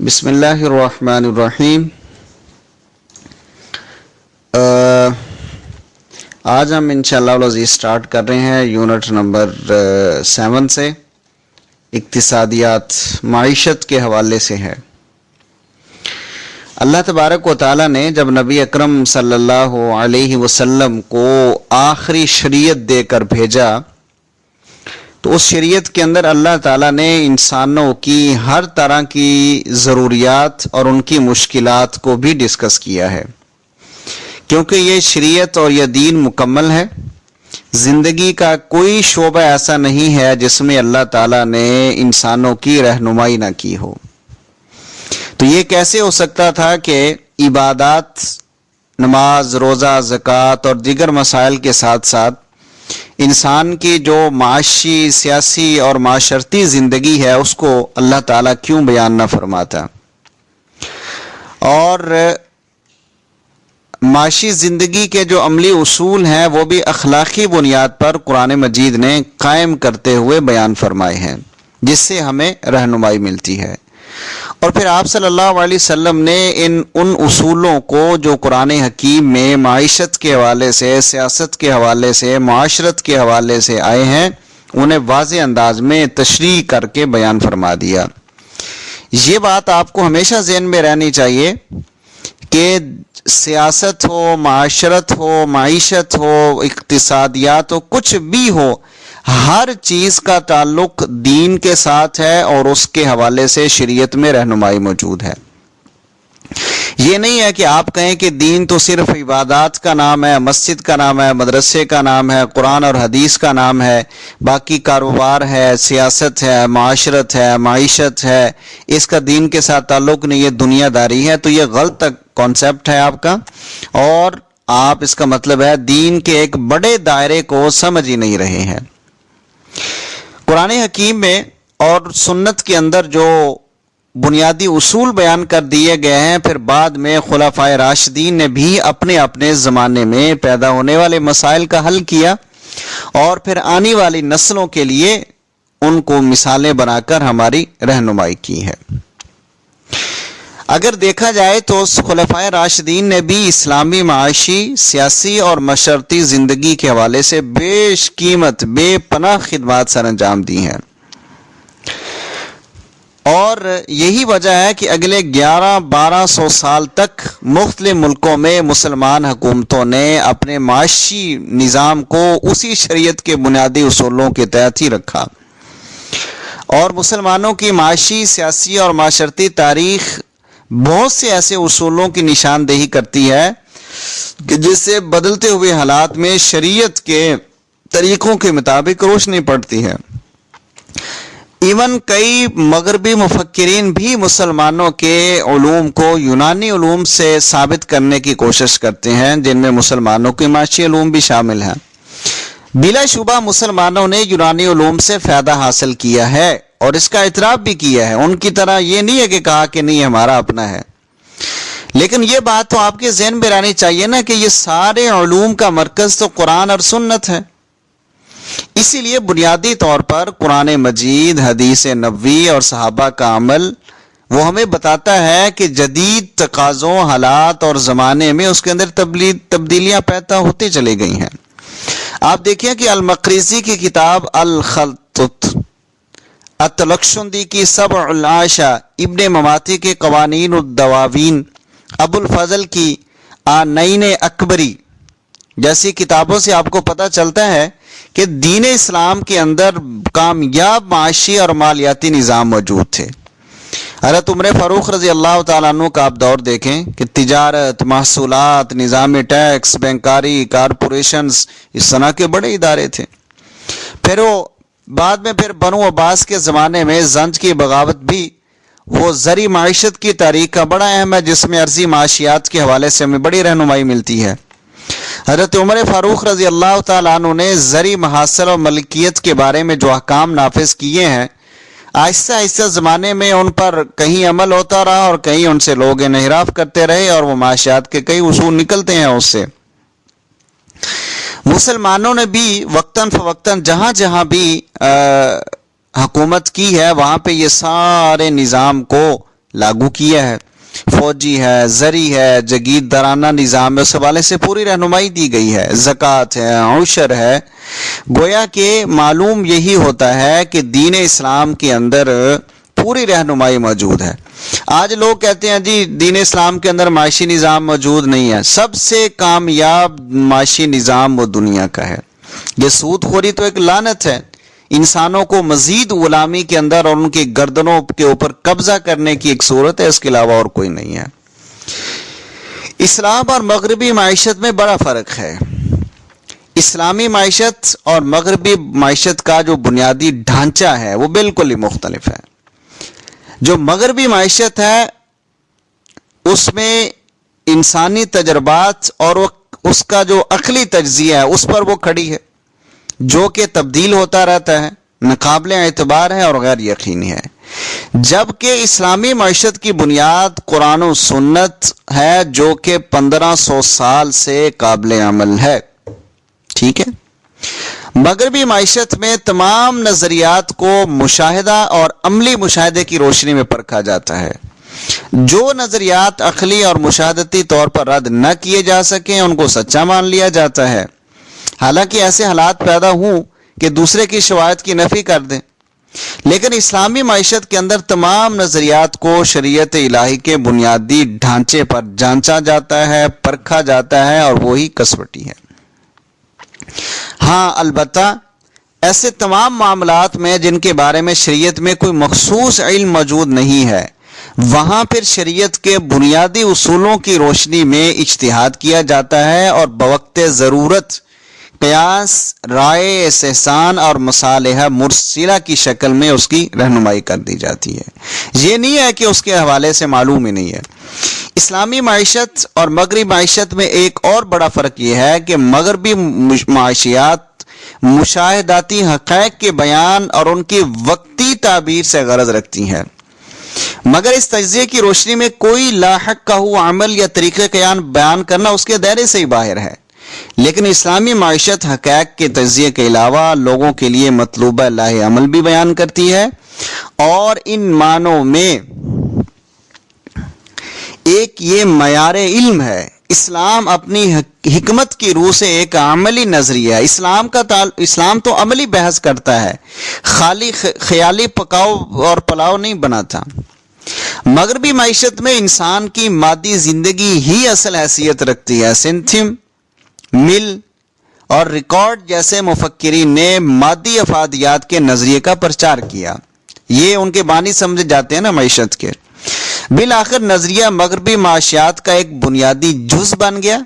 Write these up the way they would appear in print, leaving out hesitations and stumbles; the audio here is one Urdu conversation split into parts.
بسم اللہ الرحمن الرحیم۔ آج ہم انشاءاللہ العزیز سٹارٹ کر رہے ہیں یونٹ نمبر 7 سے، اقتصادیات معیشت کے حوالے سے ہے۔ اللہ تبارک و تعالیٰ نے جب نبی اکرم صلی اللہ علیہ وسلم کو آخری شریعت دے کر بھیجا تو اس شریعت کے اندر اللہ تعالیٰ نے انسانوں کی ہر طرح کی ضروریات اور ان کی مشکلات کو بھی ڈسکس کیا ہے، کیونکہ یہ شریعت اور یہ دین مکمل ہے۔ زندگی کا کوئی شعبہ ایسا نہیں ہے جس میں اللہ تعالیٰ نے انسانوں کی رہنمائی نہ کی ہو۔ تو یہ کیسے ہو سکتا تھا کہ عبادات، نماز، روزہ، زکوٰۃ اور دیگر مسائل کے ساتھ ساتھ انسان کی جو معاشی، سیاسی اور معاشرتی زندگی ہے اس کو اللہ تعالیٰ کیوں بیان نہ فرماتا؟ اور معاشی زندگی کے جو عملی اصول ہیں وہ بھی اخلاقی بنیاد پر قرآن مجید نے قائم کرتے ہوئے بیان فرمائے ہیں، جس سے ہمیں رہنمائی ملتی ہے۔ اور پھر آپ صلی اللہ علیہ وسلم نے ان اصولوں کو جو قرآن حکیم میں معیشت کے حوالے سے، سیاست کے حوالے سے، معاشرت کے حوالے سے آئے ہیں، انہیں واضح انداز میں تشریح کر کے بیان فرما دیا۔ یہ بات آپ کو ہمیشہ ذہن میں رہنی چاہیے کہ سیاست ہو، معاشرت ہو، معیشت ہو، اقتصادیات ہو، کچھ بھی ہو، ہر چیز کا تعلق دین کے ساتھ ہے اور اس کے حوالے سے شریعت میں رہنمائی موجود ہے۔ یہ نہیں ہے کہ آپ کہیں کہ دین تو صرف عبادات کا نام ہے، مسجد کا نام ہے، مدرسے کا نام ہے، قرآن اور حدیث کا نام ہے، باقی کاروبار ہے، سیاست ہے، معاشرت ہے، معیشت ہے، اس کا دین کے ساتھ تعلق نہیں، یہ دنیا داری ہے۔ تو یہ غلط کانسیپٹ ہے آپ کا، اور آپ اس کا مطلب ہے دین کے ایک بڑے دائرے کو سمجھ ہی نہیں رہے ہیں۔ قرآن حکیم میں اور سنت کے اندر جو بنیادی اصول بیان کر دیے گئے ہیں، پھر بعد میں خلفائے راشدین نے بھی اپنے اپنے زمانے میں پیدا ہونے والے مسائل کا حل کیا اور پھر آنے والی نسلوں کے لیے ان کو مثالیں بنا کر ہماری رہنمائی کی ہے۔ اگر دیکھا جائے تو خلفائے راشدین نے بھی اسلامی معاشی، سیاسی اور معاشرتی زندگی کے حوالے سے بیش قیمت، بے پناہ خدمات سر انجام دی ہیں، اور یہی وجہ ہے کہ اگلے 1100-1200 سال تک مختلف ملکوں میں مسلمان حکومتوں نے اپنے معاشی نظام کو اسی شریعت کے بنیادی اصولوں کے تحت ہی رکھا، اور مسلمانوں کی معاشی، سیاسی اور معاشرتی تاریخ بہت سے ایسے اصولوں کی نشاندہی کرتی ہے کہ جس سے بدلتے ہوئے حالات میں شریعت کے طریقوں کے مطابق روشنی پڑتی ہے۔ ایون کئی مغربی مفکرین بھی مسلمانوں کے علوم کو یونانی علوم سے ثابت کرنے کی کوشش کرتے ہیں، جن میں مسلمانوں کے معاشی علوم بھی شامل ہیں۔ بلا شبہ مسلمانوں نے یونانی علوم سے فائدہ حاصل کیا ہے اور اس کا اعتراف بھی کیا ہے، ان کی طرح یہ نہیں ہے کہ کہا کہ نہیں ہمارا اپنا ہے، لیکن یہ بات تو آپ کے ذہن میں رہنی چاہیے نا کہ یہ سارے علوم کا مرکز تو قرآن اور سنت ہے۔ اسی لیے بنیادی طور پر قرآن مجید، حدیث نبوی اور صحابہ کا عمل وہ ہمیں بتاتا ہے کہ جدید تقاضوں، حالات اور زمانے میں اس کے اندر تبدیلیاں پیدا ہوتی چلی گئی ہیں۔ آپ دیکھیں کہ المقریزی کی کتاب الخطط، التلخشندی کی سبع العاشا، ابن مماتی کے قوانین الدواوین، ابو الفضل کی آنین اکبری جیسی کتابوں سے آپ کو پتہ چلتا ہے کہ دین اسلام کے اندر کامیاب معاشی اور مالیاتی نظام موجود تھے۔ حضرت عمر فاروق رضی اللہ تعالیٰ عنہ کا آپ دور دیکھیں کہ تجارت، محصولات، نظام ٹیکس، بینکاری، کارپوریشنز، اس طرح کے بڑے ادارے تھے۔ پھر وہ بعد میں پھر بنو عباس کے زمانے میں زنج کی بغاوت بھی وہ زرعی معیشت کی تاریخ کا بڑا اہم ہے، جس میں ارضی معاشیات کے حوالے سے ہمیں بڑی رہنمائی ملتی ہے۔ حضرت عمر فاروق رضی اللہ تعالیٰ عنہ نے زرعی محاصر و ملکیت کے بارے میں جو احکام نافذ کیے ہیں، آہستہ آہستہ زمانے میں ان پر کہیں عمل ہوتا رہا اور کہیں ان سے لوگ انحراف کرتے رہے، اور وہ معاشیات کے کئی اصول نکلتے ہیں اس سے۔ مسلمانوں نے بھی وقتاً فوقتاً جہاں جہاں بھی حکومت کی ہے وہاں پہ یہ سارے نظام کو لاگو کیا ہے، فوجی ہے، زرعی ہے، جگیردارانہ نظام ہے، اس حوالے سے پوری رہنمائی دی گئی ہے، زکوٰۃ ہے، عشر ہے۔ گویا کہ معلوم یہی ہوتا ہے کہ دین اسلام کے اندر پوری رہنمائی موجود ہے۔ آج لوگ کہتے ہیں جی دین اسلام کے اندر معاشی نظام موجود نہیں ہے۔ سب سے کامیاب معاشی نظام وہ دنیا کا ہے۔ یہ سود خوری تو ایک لعنت ہے، انسانوں کو مزید غلامی کے اندر اور ان کی گردنوں کے اوپر قبضہ کرنے کی ایک صورت ہے، اس کے علاوہ اور کوئی نہیں ہے۔ اسلام اور مغربی معیشت میں بڑا فرق ہے۔ اسلامی معیشت اور مغربی معیشت کا جو بنیادی ڈھانچہ ہے وہ بالکل ہی مختلف ہے۔ جو مغربی معیشت ہے اس میں انسانی تجربات اور اس کا جو عقلی تجزیہ ہے اس پر وہ کھڑی ہے، جو کہ تبدیل ہوتا رہتا ہے، ناقابل اعتبار ہے اور غیر یقینی ہے۔ جبکہ اسلامی معیشت کی بنیاد قرآن و سنت ہے، جو کہ 1500 سال سے قابل عمل ہے۔ ٹھیک ہے، مغربی معیشت میں تمام نظریات کو مشاہدہ اور عملی مشاہدے کی روشنی میں پرکھا جاتا ہے۔ جو نظریات عقلی اور مشاہدتی طور پر رد نہ کیے جا سکیں ان کو سچا مان لیا جاتا ہے، حالانکہ ایسے حالات پیدا ہوں کہ دوسرے کی شواہد کی نفی کر دیں۔ لیکن اسلامی معیشت کے اندر تمام نظریات کو شریعت الہی کے بنیادی ڈھانچے پر جانچا جاتا ہے، پرکھا جاتا ہے، اور وہی کسوٹی ہے۔ ہاں البتہ ایسے تمام معاملات میں جن کے بارے میں شریعت میں کوئی مخصوص علم موجود نہیں ہے، وہاں پھر شریعت کے بنیادی اصولوں کی روشنی میں اجتہاد کیا جاتا ہے اور بوقت ضرورت قیاس، رائے استحسان اور مصالحہ مرسلہ کی شکل میں اس کی رہنمائی کر دی جاتی ہے۔ یہ نہیں ہے کہ اس کے حوالے سے معلوم ہی نہیں ہے۔ اسلامی معیشت اور مغربی معیشت میں ایک اور بڑا فرق یہ ہے کہ مغربی معاشیات مشاہداتی حقائق کے بیان اور ان کی وقتی تعبیر سے غرض رکھتی ہیں، مگر اس تجزیے کی روشنی میں کوئی لاحق کا ہوا عمل یا طریقہ بیان کرنا اس کے دائرے سے ہی باہر ہے۔ لیکن اسلامی معیشت حقائق کے تجزیے کے علاوہ لوگوں کے لیے مطلوبہ لاہ عمل بھی بیان کرتی ہے، اور ان معنوں میں ایک یہ معیار علم ہے۔ اسلام اپنی حکمت کی روح سے ایک عملی نظریہ ہے۔ اسلام تو عملی بحث کرتا ہے، خالی خیالی پکاؤ اور پلاؤ نہیں بناتا۔ مغربی معیشت میں انسان کی مادی زندگی ہی اصل حیثیت رکھتی ہے۔ سنتھم، مل اور ریکارڈ جیسے مفکرین نے مادی افادیات کے نظریے کا پرچار کیا، یہ ان کے بانی سمجھے جاتے ہیں نا معیشت کے۔ بالآخر نظریہ مغربی معاشیات کا ایک بنیادی جز بن گیا۔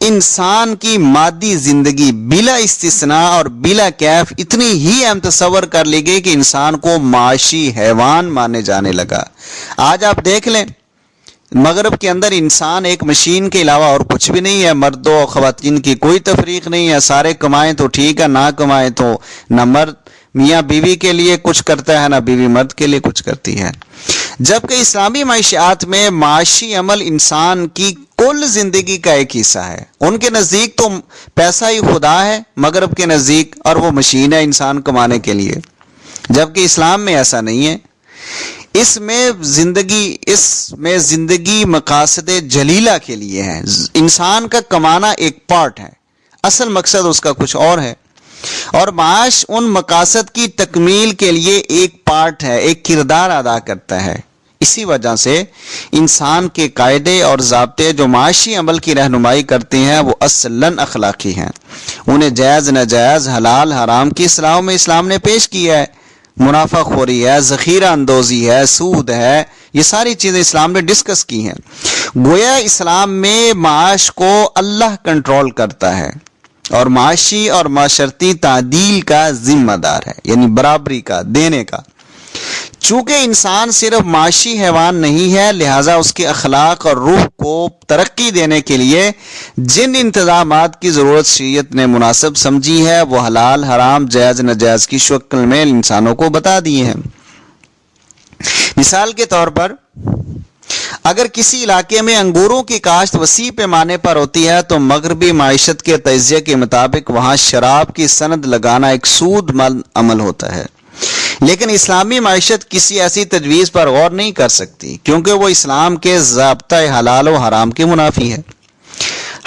انسان کی مادی زندگی بلا استثناء اور بلا کیف اتنی ہی اہم تصور کر لی گئی کہ انسان کو معاشی حیوان مانے جانے لگا۔ آج آپ دیکھ لیں مغرب کے اندر انسان ایک مشین کے علاوہ اور کچھ بھی نہیں ہے، مردوں اور خواتین کی کوئی تفریق نہیں ہے، سارے کمائیں تو ٹھیک ہے، نہ کمائیں تو نہ مرد میاں بیوی کے لیے کچھ کرتا ہے نہ بیوی مرد کے لیے کچھ کرتی ہے۔ جبکہ اسلامی معاشیات میں معاشی عمل انسان کی کل زندگی کا ایک حصہ ہے۔ ان کے نزدیک تو پیسہ ہی خدا ہے مغرب کے نزدیک، اور وہ مشین ہے انسان کمانے کے لیے، جبکہ اسلام میں ایسا نہیں ہے۔ اس میں زندگی مقاصد جلیلہ کے لیے ہے۔ انسان کا کمانا ایک پارٹ ہے، اصل مقصد اس کا کچھ اور ہے، اور معاش ان مقاصد کی تکمیل کے لیے ایک پارٹ ہے، ایک کردار ادا کرتا ہے۔ اسی وجہ سے انسان کے قاعدے اور ضابطے جو معاشی عمل کی رہنمائی کرتے ہیں وہ اصلاً اخلاقی ہیں۔ انہیں جائز ناجائز، حلال حرام کی اصطلاحوں میں اسلام نے پیش کیا ہے۔ منافع خوری ہے، ذخیرہ اندوزی ہے، سود ہے، یہ ساری چیزیں اسلام نے ڈسکس کی ہیں۔ گویا اسلام میں معاش کو اللہ کنٹرول کرتا ہے اور معاشی اور معاشرتی تعدیل کا ذمہ دار ہے، یعنی برابری کا، دینے کا۔ چونکہ انسان صرف معاشی حیوان نہیں ہے، لہٰذا اس کے اخلاق اور روح کو ترقی دینے کے لیے جن انتظامات کی ضرورت شریعت نے مناسب سمجھی ہے وہ حلال حرام، جائز ناجائز کی شکل میں انسانوں کو بتا دیے ہیں۔ مثال کے طور پر اگر کسی علاقے میں انگوروں کی کاشت وسیع پیمانے پر ہوتی ہے تو مغربی معیشت کے تجزیے کے مطابق وہاں شراب کی سند لگانا ایک سود مند عمل ہوتا ہے۔ لیکن اسلامی معیشت کسی ایسی تجویز پر غور نہیں کر سکتی کیونکہ وہ اسلام کے ضابطۂ حلال و حرام کے منافی ہے۔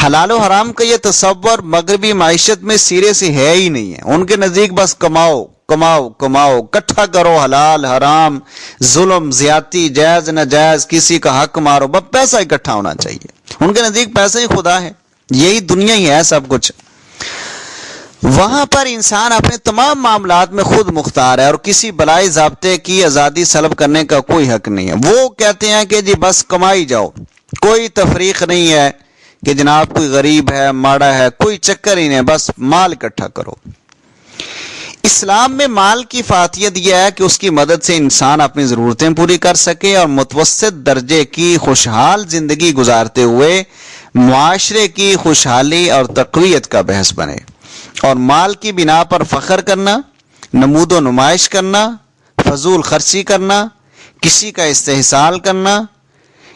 حلال و حرام کا یہ تصور مغربی معیشت میں سرے سے ہے ہی نہیں ہے۔ ان کے نزدیک بس کماؤ کماؤ کماؤ، اکٹھا کرو، حلال حرام، ظلم زیادتی، جائز ناجائز، کسی کا حق مارو، بس پیسہ اکٹھا ہونا چاہیے۔ ان کے نزدیک پیسہ ہی خدا ہے، یہی دنیا ہی ہے سب کچھ۔ وہاں پر انسان اپنے تمام معاملات میں خود مختار ہے اور کسی بلائی ضابطے کی آزادی سلب کرنے کا کوئی حق نہیں ہے۔ وہ کہتے ہیں کہ جی بس کمائی جاؤ، کوئی تفریق نہیں ہے کہ جناب کوئی غریب ہے ماڑا ہے، کوئی چکر ہی نہیں، بس مال اکٹھا کرو۔ اسلام میں مال کی فاتحیت یہ ہے کہ اس کی مدد سے انسان اپنی ضرورتیں پوری کر سکے اور متوسط درجے کی خوشحال زندگی گزارتے ہوئے معاشرے کی خوشحالی اور تقویت کا باعث بنے۔ اور مال کی بنا پر فخر کرنا، نمود و نمائش کرنا، فضول خرچی کرنا، کسی کا استحصال کرنا،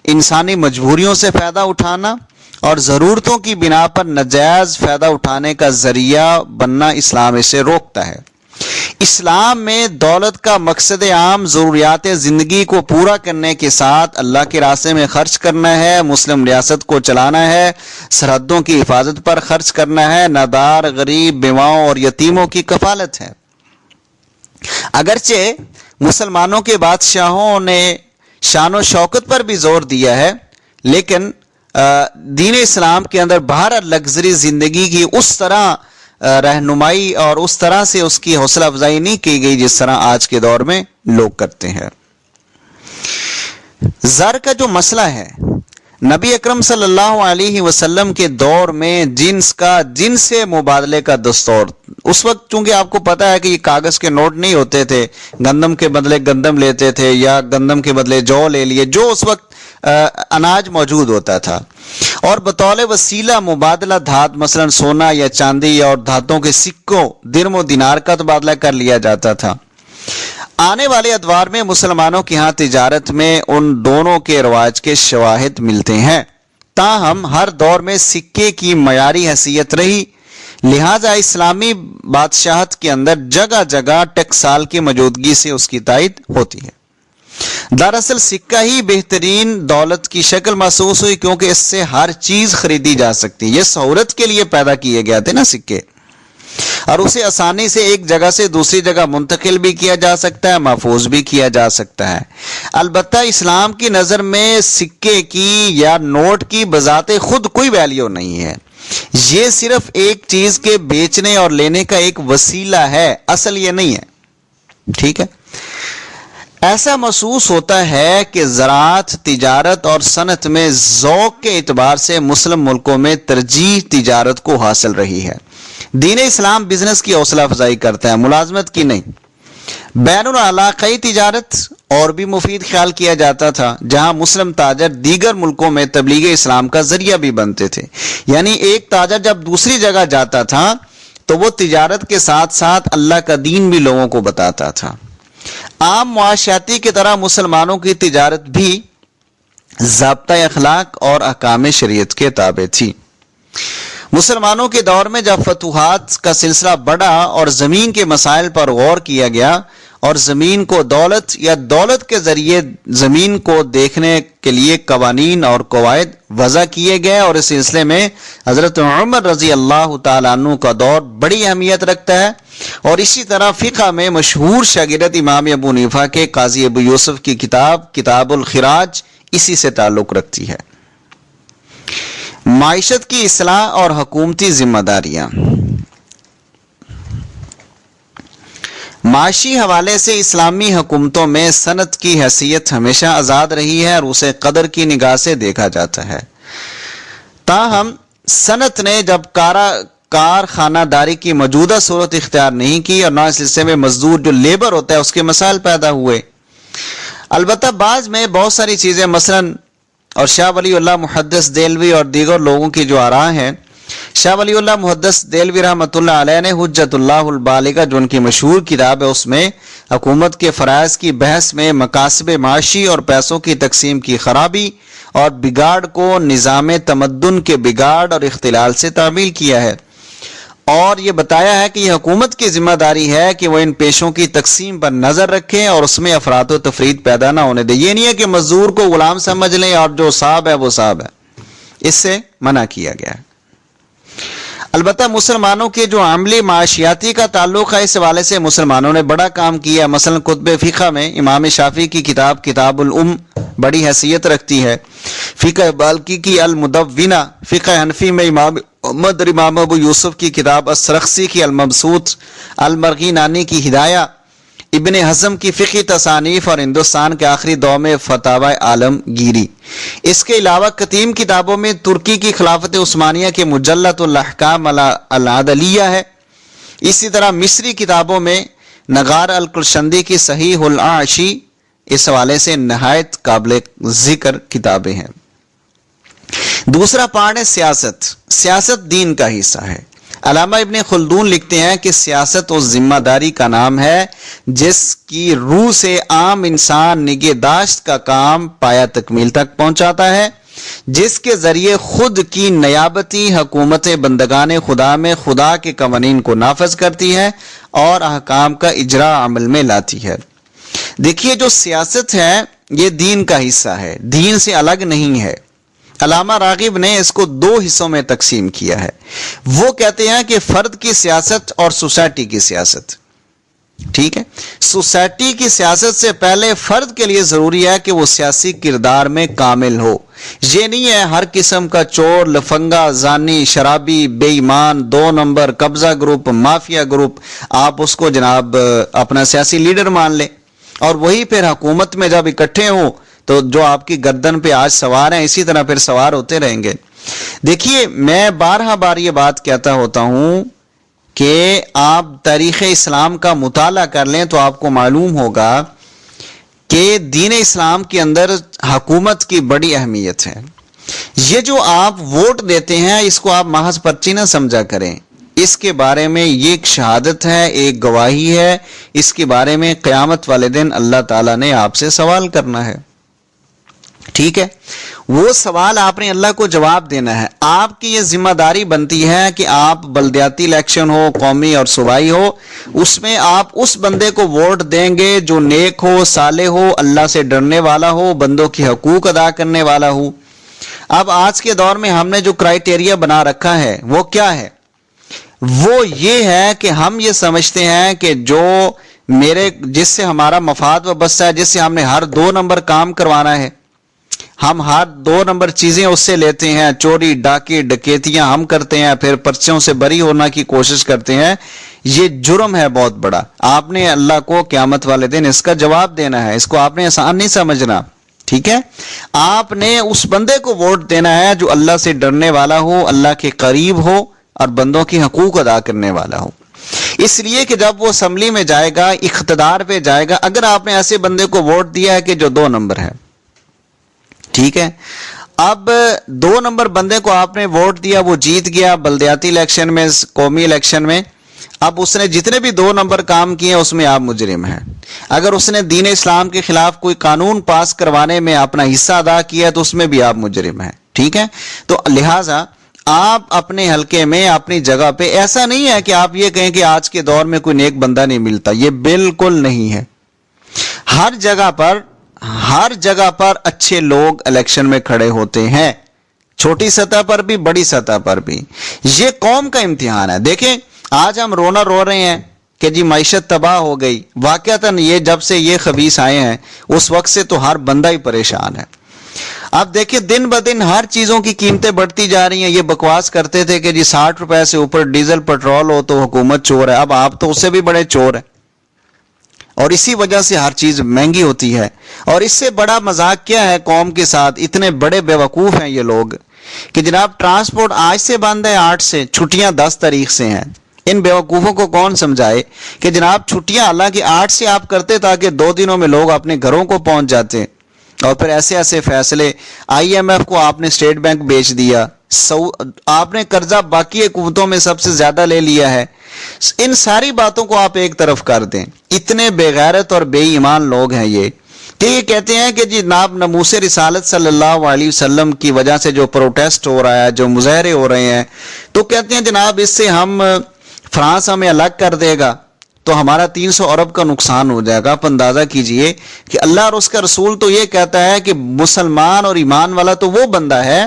انسانی مجبوریوں سے فائدہ اٹھانا اور ضرورتوں کی بنا پر ناجائز فائدہ اٹھانے کا ذریعہ بننا اسلام اسے روکتا ہے۔ اسلام میں دولت کا مقصد عام ضروریات زندگی کو پورا کرنے کے ساتھ اللہ کے راستے میں خرچ کرنا ہے، مسلم ریاست کو چلانا ہے، سرحدوں کی حفاظت پر خرچ کرنا ہے، نادار، غریب، بیواؤں اور یتیموں کی کفالت ہے۔ اگرچہ مسلمانوں کے بادشاہوں نے شان و شوکت پر بھی زور دیا ہے، لیکن دین اسلام کے اندر باہر لگژری زندگی کی اس طرح رہنمائی اور اس طرح سے اس کی حوصلہ افزائی نہیں کی گئی جس طرح آج کے دور میں لوگ کرتے ہیں۔ زر کا جو مسئلہ ہے، نبی اکرم صلی اللہ علیہ وسلم کے دور میں جنس سے مبادلے کا دستور، اس وقت چونکہ آپ کو پتا ہے کہ یہ کاغذ کے نوٹ نہیں ہوتے تھے، گندم کے بدلے گندم لیتے تھے یا گندم کے بدلے جو لے لیے، جو اس وقت اناج موجود ہوتا تھا، اور بطور وسیلہ مبادلہ دھات مثلا سونا یا چاندی اور دھاتوں کے سکوں، درم و دینار کا تبادلہ کر لیا جاتا تھا۔ آنے والے ادوار میں مسلمانوں کے ہاں تجارت میں ان دونوں کے رواج کے شواہد ملتے ہیں، تاہم ہر دور میں سکے کی معیاری حیثیت رہی، لہذا اسلامی بادشاہت کے اندر جگہ جگہ ٹکسال کی موجودگی سے اس کی تائید ہوتی ہے۔ دراصل سکہ ہی بہترین دولت کی شکل محسوس ہوئی کیونکہ اس سے ہر چیز خریدی جا سکتی، یہ سہولت کے لیے پیدا کیے گئے تھے نا سکے، اور اسے آسانی سے ایک جگہ سے دوسری جگہ منتقل بھی کیا جا سکتا ہے، محفوظ بھی کیا جا سکتا ہے۔ البتہ اسلام کی نظر میں سکے کی یا نوٹ کی بذات خود کوئی ویلیو نہیں ہے، یہ صرف ایک چیز کے بیچنے اور لینے کا ایک وسیلہ ہے، اصل یہ نہیں ہے۔ ٹھیک ہے، ایسا محسوس ہوتا ہے کہ زراعت، تجارت اور صنعت میں ذوق کے اعتبار سے مسلم ملکوں میں ترجیح تجارت کو حاصل رہی ہے۔ دین اسلام بزنس کی حوصلہ افزائی کرتا ہے، ملازمت کی نہیں۔ بین العلاقائی تجارت اور بھی مفید خیال کیا جاتا تھا، جہاں مسلم تاجر دیگر ملکوں میں تبلیغ اسلام کا ذریعہ بھی بنتے تھے، یعنی ایک تاجر جب دوسری جگہ جاتا تھا تو وہ تجارت کے ساتھ ساتھ اللہ کا دین بھی لوگوں کو بتاتا تھا۔ عام معاشیاتی کی طرح مسلمانوں کی تجارت بھی ضابطہ اخلاق اور احکام شریعت کے تابع تھی۔ مسلمانوں کے دور میں جب فتوحات کا سلسلہ بڑھا اور زمین کے مسائل پر غور کیا گیا اور زمین کو دولت یا دولت کے ذریعے زمین کو دیکھنے کے لیے قوانین اور قواعد وضع کیے گئے، اور اس سلسلے میں حضرت عمر رضی اللہ تعالیٰ عنہ کا دور بڑی اہمیت رکھتا ہے، اور اسی طرح فقہ میں مشہور شاگرد امام ابو حنیفہ کے قاضی ابو یوسف کی کتاب الخراج اسی سے تعلق رکھتی ہے۔ معیشت کی اصلاح اور حکومتی ذمہ داریاں۔ معاشی حوالے سے اسلامی حکومتوں میں صنعت کی حیثیت ہمیشہ آزاد رہی ہے اور اسے قدر کی نگاہ سے دیکھا جاتا ہے، تاہم صنعت نے جب کارخانہ داری کی موجودہ صورت اختیار نہیں کی اور نہ اس سلسلے میں مزدور جو لیبر ہوتا ہے اس کے مسائل پیدا ہوئے۔ البتہ بعض میں بہت ساری چیزیں مثلاً، اور شاہ ولی اللہ محدث دہلوی اور دیگر لوگوں کی جو آراء ہیں، شاہ ولی اللہ محدث دہلوی رحمۃ اللہ علیہ نے حجت اللہ البالغہ جو ان کی مشہور کتاب ہے، اس میں حکومت کے فرائض کی بحث میں مکاسب معاشی اور پیسوں کی تقسیم کی خرابی اور بگاڑ کو نظام تمدن کے بگاڑ اور اختلال سے تعمیل کیا ہے۔ اور یہ بتایا ہے کہ یہ حکومت کی ذمہ داری ہے کہ وہ ان پیشوں کی تقسیم پر نظر رکھیں اور اس میں افراد و تفرید پیدا نہ ہونے دے. یہ نہیں ہے کہ مزدور کو غلام سمجھ لیں اور جو صاحب ہے وہ صاحب ہے، اس سے منع کیا گیا ہے. البتہ مسلمانوں کے جو عملی معاشیاتی کا تعلق ہے، اس حوالے سے مسلمانوں نے بڑا کام کیا. مثلا کتب فقہ میں امام شافعی کی کتاب کتاب الام بڑی حیثیت رکھتی ہے. فقہ بالکی کی المدونہ، فقہ حنفی میں امام محمد اور امام ابو یوسف کی کتاب السرخسی کی المبسوط، المرغی نانی کی ہدایہ، ابن حزم کی فقہی تصانیف اور ہندوستان کے آخری دور میں فتاوی عالمگیری. اس کے علاوہ قدیم کتابوں میں ترکی کی خلافت عثمانیہ کے مجلۃ الاحکام العدلیہ ہے. اسی طرح مصری کتابوں میں نگار القرشندی کی صحیح العاشی اس حوالے سے نہایت قابل ذکر کتابیں ہیں. دوسرا پارٹ ہے سیاست. سیاست دین کا حصہ ہے. علامہ ابن خلدون لکھتے ہیں کہ سیاست اس ذمہ داری کا نام ہے جس کی روح سے عام انسان نگہداشت کا کام پایا تکمیل تک پہنچاتا ہے، جس کے ذریعے خود کی نیابتی حکومت بندگان خدا میں خدا کے قوانین کو نافذ کرتی ہے اور احکام کا اجرا عمل میں لاتی ہے. دیکھیے جو سیاست ہے یہ دین کا حصہ ہے، دین سے الگ نہیں ہے. علامہ راغب نے اس کو دو حصوں میں تقسیم کیا ہے. وہ کہتے ہیں کہ فرد کی سیاست اور سوسائٹی کی سیاست. ٹھیک ہے، سوسائٹی کی سیاست سے پہلے فرد کے لیے ضروری ہے کہ وہ سیاسی کردار میں کامل ہو. یہ نہیں ہے ہر قسم کا چور، لفنگا، زانی، شرابی، بے ایمان، 2 نمبر، قبضہ گروپ، مافیا گروپ، آپ اس کو جناب اپنا سیاسی لیڈر مان لیں اور وہی پھر حکومت میں جب اکٹھے ہوں تو جو آپ کی گردن پہ آج سوار ہیں اسی طرح پھر سوار ہوتے رہیں گے. دیکھیے میں بارہا بار یہ بات کہتا ہوتا ہوں کہ آپ تاریخ اسلام کا مطالعہ کر لیں تو آپ کو معلوم ہوگا کہ دین اسلام کے اندر حکومت کی بڑی اہمیت ہے. یہ جو آپ ووٹ دیتے ہیں اس کو آپ محض پرچی نہ سمجھا کریں. اس کے بارے میں یہ ایک شہادت ہے، ایک گواہی ہے. اس کے بارے میں قیامت والے دن اللہ تعالیٰ نے آپ سے سوال کرنا ہے. ٹھیک ہے، وہ سوال آپ نے اللہ کو جواب دینا ہے. آپ کی یہ ذمہ داری بنتی ہے کہ آپ بلدیاتی الیکشن ہو، قومی اور صوبائی ہو، اس میں آپ اس بندے کو ووٹ دیں گے جو نیک ہو، صالح ہو، اللہ سے ڈرنے والا ہو، بندوں کی حقوق ادا کرنے والا ہو. اب آج کے دور میں ہم نے جو کرائیٹیریا بنا رکھا ہے وہ کیا ہے؟ وہ یہ ہے کہ ہم یہ سمجھتے ہیں کہ جو جس سے ہمارا مفاد وابستہ ہے، جس سے ہم نے ہر 2 نمبر کام کروانا ہے، ہم ہر 2 نمبر چیزیں اس سے لیتے ہیں، چوری، ڈاکے، ڈکیتیاں ہم کرتے ہیں، پھر پرچوں سے بری ہونا کی کوشش کرتے ہیں. یہ جرم ہے بہت بڑا. آپ نے اللہ کو قیامت والے دن اس کا جواب دینا ہے. اس کو آپ نے آسان نہیں سمجھنا. ٹھیک ہے، آپ نے اس بندے کو ووٹ دینا ہے جو اللہ سے ڈرنے والا ہو، اللہ کے قریب ہو اور بندوں کی حقوق ادا کرنے والا ہو. اس لیے کہ جب وہ اسمبلی میں جائے گا، اقتدار پہ جائے گا، اگر آپ نے ایسے بندے کو ووٹ دیا ہے کہ جو 2 نمبر ہے، ٹھیک ہے، اب 2 نمبر بندے کو آپ نے ووٹ دیا، وہ جیت گیا بلدیاتی الیکشن میں، قومی الیکشن میں. اب اس نے جتنے بھی 2 نمبر کام کیے اس میں آپ مجرم ہیں. اگر اس نے دین اسلام کے خلاف کوئی قانون پاس کروانے میں اپنا حصہ ادا کیا تو اس میں بھی آپ مجرم ہیں. ٹھیک ہے، تو لہٰذا آپ اپنے حلقے میں اپنی جگہ پہ، ایسا نہیں ہے کہ آپ یہ کہیں کہ آج کے دور میں کوئی نیک بندہ نہیں ملتا. یہ بالکل نہیں ہے. ہر جگہ پر اچھے لوگ الیکشن میں کھڑے ہوتے ہیں، چھوٹی سطح پر بھی، بڑی سطح پر بھی. یہ قوم کا امتحان ہے. دیکھیں آج ہم رو رہے ہیں کہ جی معیشت تباہ ہو گئی. واقعتاً یہ جب سے یہ خبیث آئے ہیں اس وقت سے تو ہر بندہ ہی پریشان ہے. اب دیکھیں دن بدن ہر چیزوں کی قیمتیں بڑھتی جا رہی ہیں. یہ بکواس کرتے تھے کہ جی 60 روپے سے اوپر ڈیزل پٹرول ہو تو حکومت چور ہے. اب آپ تو اس سے بھی بڑے چور ہیں، اور اسی وجہ سے ہر چیز مہنگی ہوتی ہے. اور اس سے بڑا مذاق کیا ہے قوم کے ساتھ؟ اتنے بڑے بیوقوف ہیں یہ لوگ کہ جناب ٹرانسپورٹ آج سے بند ہے 8 سے، چھٹیاں 10 تاریخ سے ہیں. ان بیوقوفوں کو کون سمجھائے کہ جناب چھٹیاں حالانکہ 8 سے آپ کرتے تاکہ 2 دنوں میں لوگ اپنے گھروں کو پہنچ جاتے. اور پھر ایسے فیصلے، IMF کو آپ نے اسٹیٹ بینک بیچ دیا، آپ نے قرضہ باقی حکومتوں میں سب سے زیادہ لے لیا ہے. ان ساری باتوں کو آپ ایک طرف کر دیں. اتنے بے غیرت اور بے ایمان لوگ ہیں یہ کہ یہ کہتے ہیں کہ جناب ناموس رسالت صلی اللہ علیہ وسلم کی وجہ سے جو پروٹیسٹ ہو رہا ہے، جو مظاہرے ہو رہے ہیں، تو کہتے ہیں جناب اس سے ہم فرانس ہمیں الگ کر دے گا تو ہمارا 300 ارب کا نقصان ہو جائے گا. آپ اندازہ کیجئے کہ اللہ اور اس کا رسول تو یہ کہتا ہے کہ مسلمان اور ایمان والا تو وہ بندہ ہے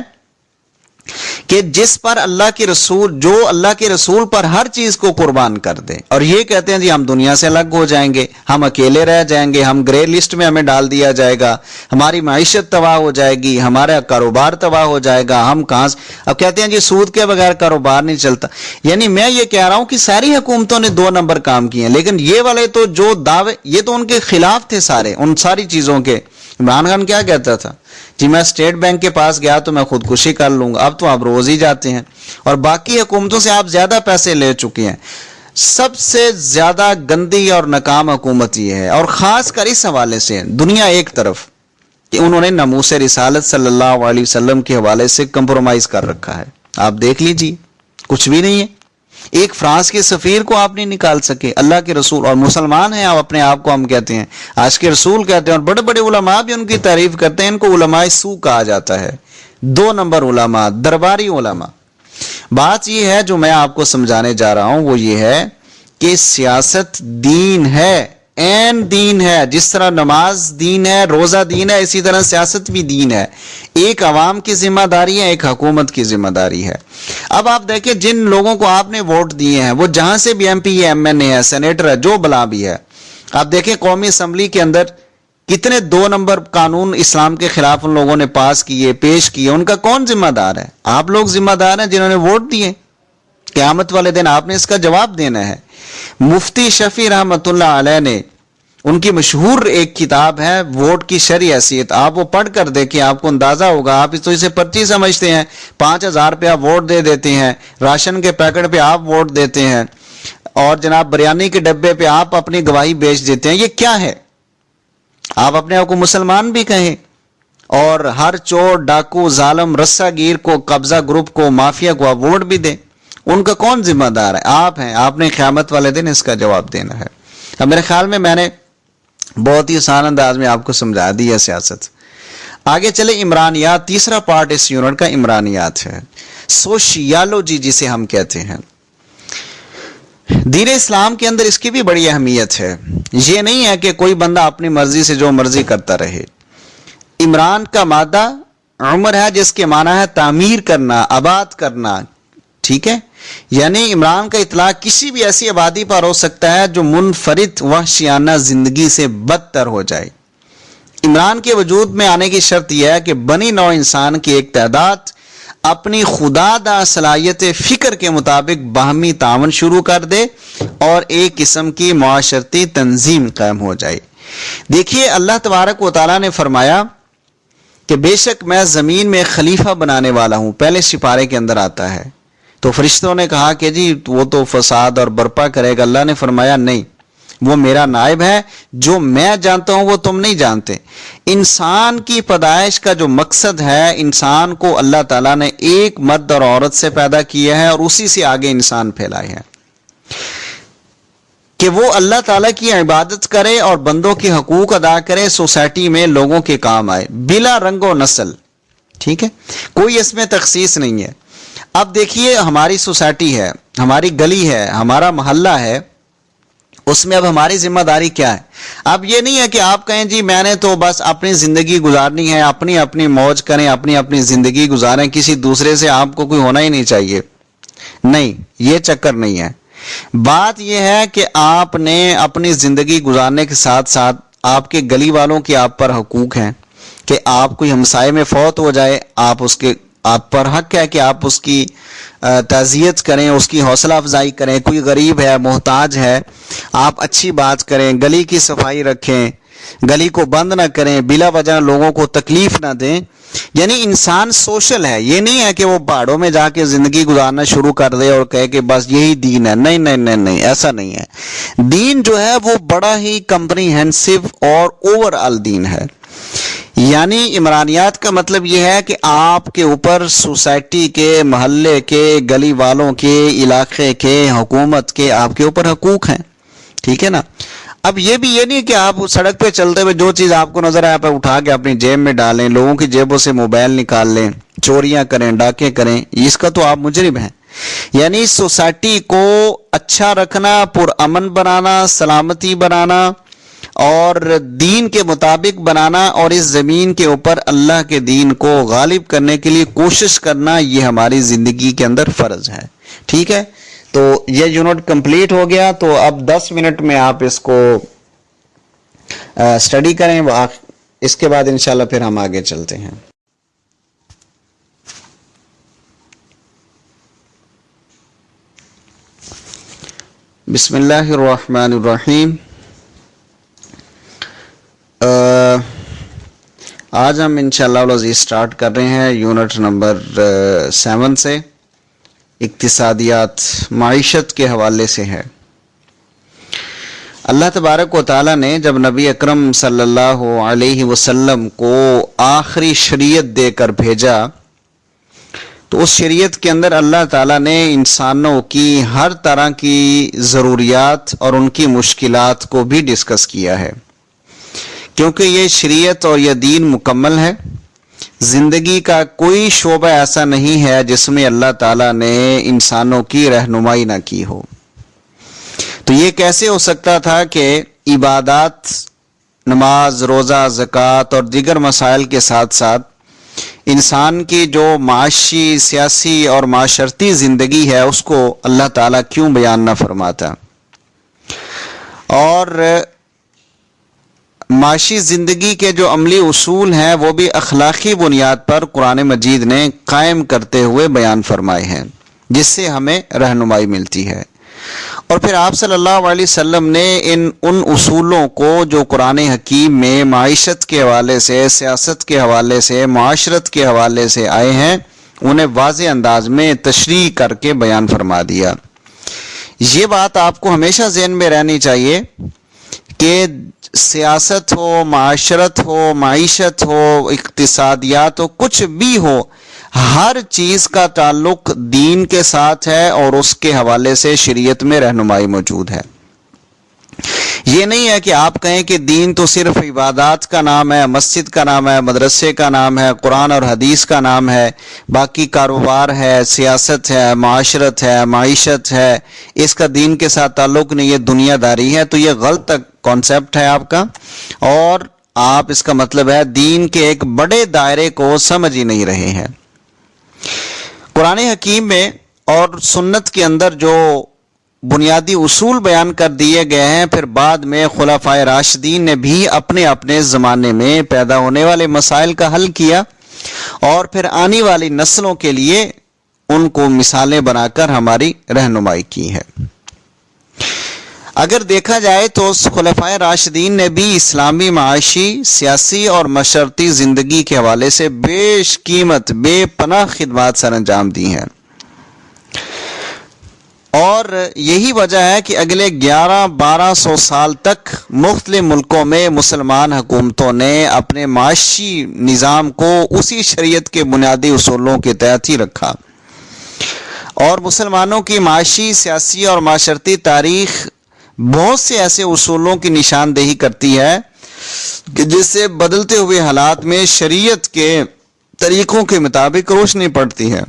کہ جس پر اللہ کے رسول، جو اللہ کے رسول پر ہر چیز کو قربان کر دے. اور یہ کہتے ہیں جی ہم دنیا سے الگ ہو جائیں گے، ہم اکیلے رہ جائیں گے، ہم گرے لسٹ میں ہمیں ڈال دیا جائے گا، ہماری معیشت تباہ ہو جائے گی، ہمارا کاروبار تباہ ہو جائے گا، ہم کہاں سے. اب کہتے ہیں جی سود کے بغیر کاروبار نہیں چلتا. یعنی میں یہ کہہ رہا ہوں کہ ساری حکومتوں نے 2 نمبر کام کیے ہیں، لیکن یہ والے تو جو دعوے، یہ تو ان کے خلاف تھے سارے، ان ساری چیزوں کے. عمران خان کیا کہتا تھا؟ جی میں اسٹیٹ بینک کے پاس گیا تو میں خودکشی کر لوں گا. اب تو آپ روز ہی جاتے ہیں، اور باقی حکومتوں سے آپ زیادہ پیسے لے چکے ہیں. سب سے زیادہ گندی اور ناکام حکومت یہ ہے، اور خاص کر اس حوالے سے دنیا ایک طرف کہ انہوں نے ناموس رسالت صلی اللہ علیہ وسلم کے حوالے سے کمپرومائز کر رکھا ہے. آپ دیکھ لیجیے کچھ بھی نہیں ہے. ایک فرانس کے سفیر کو آپ نہیں نکال سکے. اللہ کے رسول، اور مسلمان ہیں آپ، اپنے آپ کو ہم کہتے ہیں آج کے رسول کہتے ہیں، اور بڑے بڑے علماء بھی ان کی تعریف کرتے ہیں. ان کو علماء سو کہا جاتا ہے، 2 نمبر علماء، درباری علماء. بات یہ ہے جو میں آپ کو سمجھانے جا رہا ہوں، وہ یہ ہے کہ سیاست دین ہے، عین دین ہے. جس طرح نماز دین ہے، روزہ دین ہے، اسی طرح سیاست بھی دین ہے. ایک عوام کی ذمہ داری ہے، ایک حکومت کی ذمہ داری ہے. اب آپ دیکھیں جن لوگوں کو آپ نے ووٹ دیے ہیں، وہ جہاں سے بھی ایم پی ہے، ایم این اے ہے، سینیٹر ہے، جو بلا بھی ہے، آپ دیکھیں قومی اسمبلی کے اندر کتنے 2 نمبر قانون اسلام کے خلاف ان لوگوں نے پاس کیے، پیش کیے. ان کا کون ذمہ دار ہے؟ آپ لوگ ذمہ دار ہیں جنہوں نے ووٹ دیے. قیامت والے دن آپ نے اس کا جواب دینا ہے. مفتی شفیع رحمۃ اللہ علیہ نے، ان کی مشہور ایک کتاب ہے ووٹ کی شرعی حیثیت، آپ وہ پڑھ کر دیکھیں، آپ کو اندازہ ہوگا. آپ تو اسے پرچی سمجھتے ہیں، 5000 روپیہ ووٹ دے دیتے ہیں، راشن کے پیکٹ پہ آپ ووٹ دیتے ہیں، اور جناب بریانی کے ڈبے پہ آپ اپنی گواہی بیچ دیتے ہیں. یہ کیا ہے؟ آپ اپنے آپ کو مسلمان بھی کہیں، اور ہر چور، ڈاکو، ظالم، رسہ گیر کو، قبضہ گروپ کو، مافیا کو آپ ووٹ بھی دیں. ان کا کون ذمہ دار ہے؟ آپ ہیں. آپ نے قیامت والے دن اس کا جواب دینا ہے. اب میرے خیال میں نے بہت ہی آسان انداز میں آپ کو سمجھا دی ہے سیاست. آگے چلے عمرانیات. تیسرا پارٹ اس یونٹ کا عمرانیات ہے، سوشیالوجی جسے ہم کہتے ہیں. دین اسلام کے اندر اس کی بھی بڑی اہمیت ہے. یہ نہیں ہے کہ کوئی بندہ اپنی مرضی سے جو مرضی کرتا رہے. عمران کا مادہ عمر ہے، جس کے معنی ہے تعمیر کرنا، آباد کرنا. ٹھیک ہے، یعنی عمران کا اطلاق کسی بھی ایسی آبادی پر ہو سکتا ہے جو منفرد وحشیانہ زندگی سے بدتر ہو جائے. عمران کے وجود میں آنے کی شرط یہ ہے کہ بنی نوع انسان کی ایک تعداد اپنی خدا دا صلاحیت فکر کے مطابق باہمی تعاون شروع کر دے اور ایک قسم کی معاشرتی تنظیم قائم ہو جائے. دیکھیے اللہ تبارک و تعالیٰ نے فرمایا کہ بے شک میں زمین میں خلیفہ بنانے والا ہوں. پہلے سپارے کے اندر آتا ہے. تو فرشتوں نے کہا کہ جی وہ تو فساد اور برپا کرے گا. اللہ نے فرمایا نہیں، وہ میرا نائب ہے. جو میں جانتا ہوں وہ تم نہیں جانتے. انسان کی پیدائش کا جو مقصد ہے، انسان کو اللہ تعالیٰ نے ایک مرد اور عورت سے پیدا کیا ہے، اور اسی سے آگے انسان پھیلائے ہیں کہ وہ اللہ تعالیٰ کی عبادت کرے اور بندوں کے حقوق ادا کرے، سوسائٹی میں لوگوں کے کام آئے بلا رنگ و نسل. ٹھیک ہے، کوئی اس میں تخصیص نہیں ہے. اب دیکھیے ہماری سوسائٹی ہے، ہماری گلی ہے، ہمارا محلہ ہے، اس میں اب ہماری ذمہ داری کیا ہے؟ اب یہ نہیں ہے کہ آپ کہیں جی میں نے تو بس اپنی زندگی گزارنی ہے، اپنی اپنی موج کریں، اپنی اپنی زندگی گزاریں، کسی دوسرے سے آپ کو کوئی ہونا ہی نہیں چاہیے. نہیں، یہ چکر نہیں ہے. بات یہ ہے کہ آپ نے اپنی زندگی گزارنے کے ساتھ ساتھ آپ کے گلی والوں کے آپ پر حقوق ہیں کہ آپ کوئی ہمسائے میں فوت ہو جائے، آپ پر حق ہے کہ آپ اس کی تعزیت کریں، اس کی حوصلہ افزائی کریں. کوئی غریب ہے، محتاج ہے، آپ اچھی بات کریں، گلی کی صفائی رکھیں، گلی کو بند نہ کریں، بلا وجہ لوگوں کو تکلیف نہ دیں. یعنی انسان سوشل ہے. یہ نہیں ہے کہ وہ پہاڑوں میں جا کے زندگی گزارنا شروع کر دے اور کہے کہ بس یہی دین ہے. نہیں نہیں نہیں نہیں، ایسا نہیں ہے. دین جو ہے وہ بڑا ہی کمپریہنسو اور اوور آل دین ہے. یعنی عمرانیات کا مطلب یہ ہے کہ آپ کے اوپر سوسائٹی کے، محلے کے، گلی والوں کے، علاقے کے، حکومت کے آپ کے اوپر حقوق ہیں. ٹھیک ہے نا. اب یہ بھی یہ نہیں کہ آپ سڑک پہ چلتے ہوئے جو چیز آپ کو نظر آئے آپ اٹھا کے اپنی جیب میں ڈالیں، لوگوں کی جیبوں سے موبائل نکال لیں، چوریاں کریں، ڈاکے کریں. اس کا تو آپ مجرم ہیں. یعنی سوسائٹی کو اچھا رکھنا، پرامن بنانا، سلامتی بنانا اور دین کے مطابق بنانا، اور اس زمین کے اوپر اللہ کے دین کو غالب کرنے کے لیے کوشش کرنا، یہ ہماری زندگی کے اندر فرض ہے. ٹھیک ہے، تو یہ یونٹ کمپلیٹ ہو گیا. تو اب 10 منٹ میں آپ اس کو اسٹڈی کریں، اس کے بعد انشاءاللہ پھر ہم آگے چلتے ہیں. بسم اللہ الرحمن الرحیم. آج ہم انشاءاللہ العزیز اسٹارٹ کر رہے ہیں یونٹ نمبر 7 سے. اقتصادیات معیشت کے حوالے سے ہے. اللہ تبارک و تعالیٰ نے جب نبی اکرم صلی اللہ علیہ وسلم کو آخری شریعت دے کر بھیجا تو اس شریعت کے اندر اللہ تعالیٰ نے انسانوں کی ہر طرح کی ضروریات اور ان کی مشکلات کو بھی ڈسکس کیا ہے، کیونکہ یہ شریعت اور یہ دین مکمل ہے. زندگی کا کوئی شعبہ ایسا نہیں ہے جس میں اللہ تعالیٰ نے انسانوں کی رہنمائی نہ کی ہو. تو یہ کیسے ہو سکتا تھا کہ عبادات، نماز، روزہ، زکوٰۃ اور دیگر مسائل کے ساتھ ساتھ انسان کی جو معاشی، سیاسی اور معاشرتی زندگی ہے اس کو اللہ تعالیٰ کیوں بیان نہ فرماتا؟ اور معاشی زندگی کے جو عملی اصول ہیں وہ بھی اخلاقی بنیاد پر قرآن مجید نے قائم کرتے ہوئے بیان فرمائے ہیں، جس سے ہمیں رہنمائی ملتی ہے. اور پھر آپ صلی اللہ علیہ وسلم نے ان اصولوں کو جو قرآن حکیم میں معیشت کے حوالے سے، سیاست کے حوالے سے، معاشرت کے حوالے سے آئے ہیں، انہیں واضح انداز میں تشریح کر کے بیان فرما دیا. یہ بات آپ کو ہمیشہ ذہن میں رہنی چاہیے کہ سیاست ہو، معاشرت ہو، معیشت ہو، اقتصادیات ہو، کچھ بھی ہو، ہر چیز کا تعلق دین کے ساتھ ہے اور اس کے حوالے سے شریعت میں رہنمائی موجود ہے. یہ نہیں ہے کہ آپ کہیں کہ دین تو صرف عبادات کا نام ہے، مسجد کا نام ہے، مدرسے کا نام ہے، قرآن اور حدیث کا نام ہے، باقی کاروبار ہے، سیاست ہے، معاشرت ہے، معیشت ہے، اس کا دین کے ساتھ تعلق نہیں، یہ دنیا داری ہے. تو یہ غلط کانسیپٹ ہے آپ کا، اور آپ اس کا مطلب ہے دین کے ایک بڑے دائرے کو سمجھ ہی نہیں رہے ہیں. قرآن حکیم میں اور سنت کے اندر جو بنیادی اصول بیان کر دیے گئے ہیں، پھر بعد میں خلفائے راشدین نے بھی اپنے اپنے زمانے میں پیدا ہونے والے مسائل کا حل کیا اور پھر آنے والی نسلوں کے لیے ان کو مثالیں بنا کر ہماری رہنمائی کی ہے. اگر دیکھا جائے تو خلفائے راشدین نے بھی اسلامی معاشی، سیاسی اور معاشرتی زندگی کے حوالے سے بیش قیمت، بے پناہ خدمات سر انجام دی ہیں. اور یہی وجہ ہے کہ اگلے 1100-1200 سال تک مختلف ملکوں میں مسلمان حکومتوں نے اپنے معاشی نظام کو اسی شریعت کے بنیادی اصولوں کے تحت ہی رکھا. اور مسلمانوں کی معاشی، سیاسی اور معاشرتی تاریخ بہت سے ایسے اصولوں کی نشاندہی کرتی ہے کہ جس سے بدلتے ہوئے حالات میں شریعت کے طریقوں کے مطابق روشنی پڑتی ہے.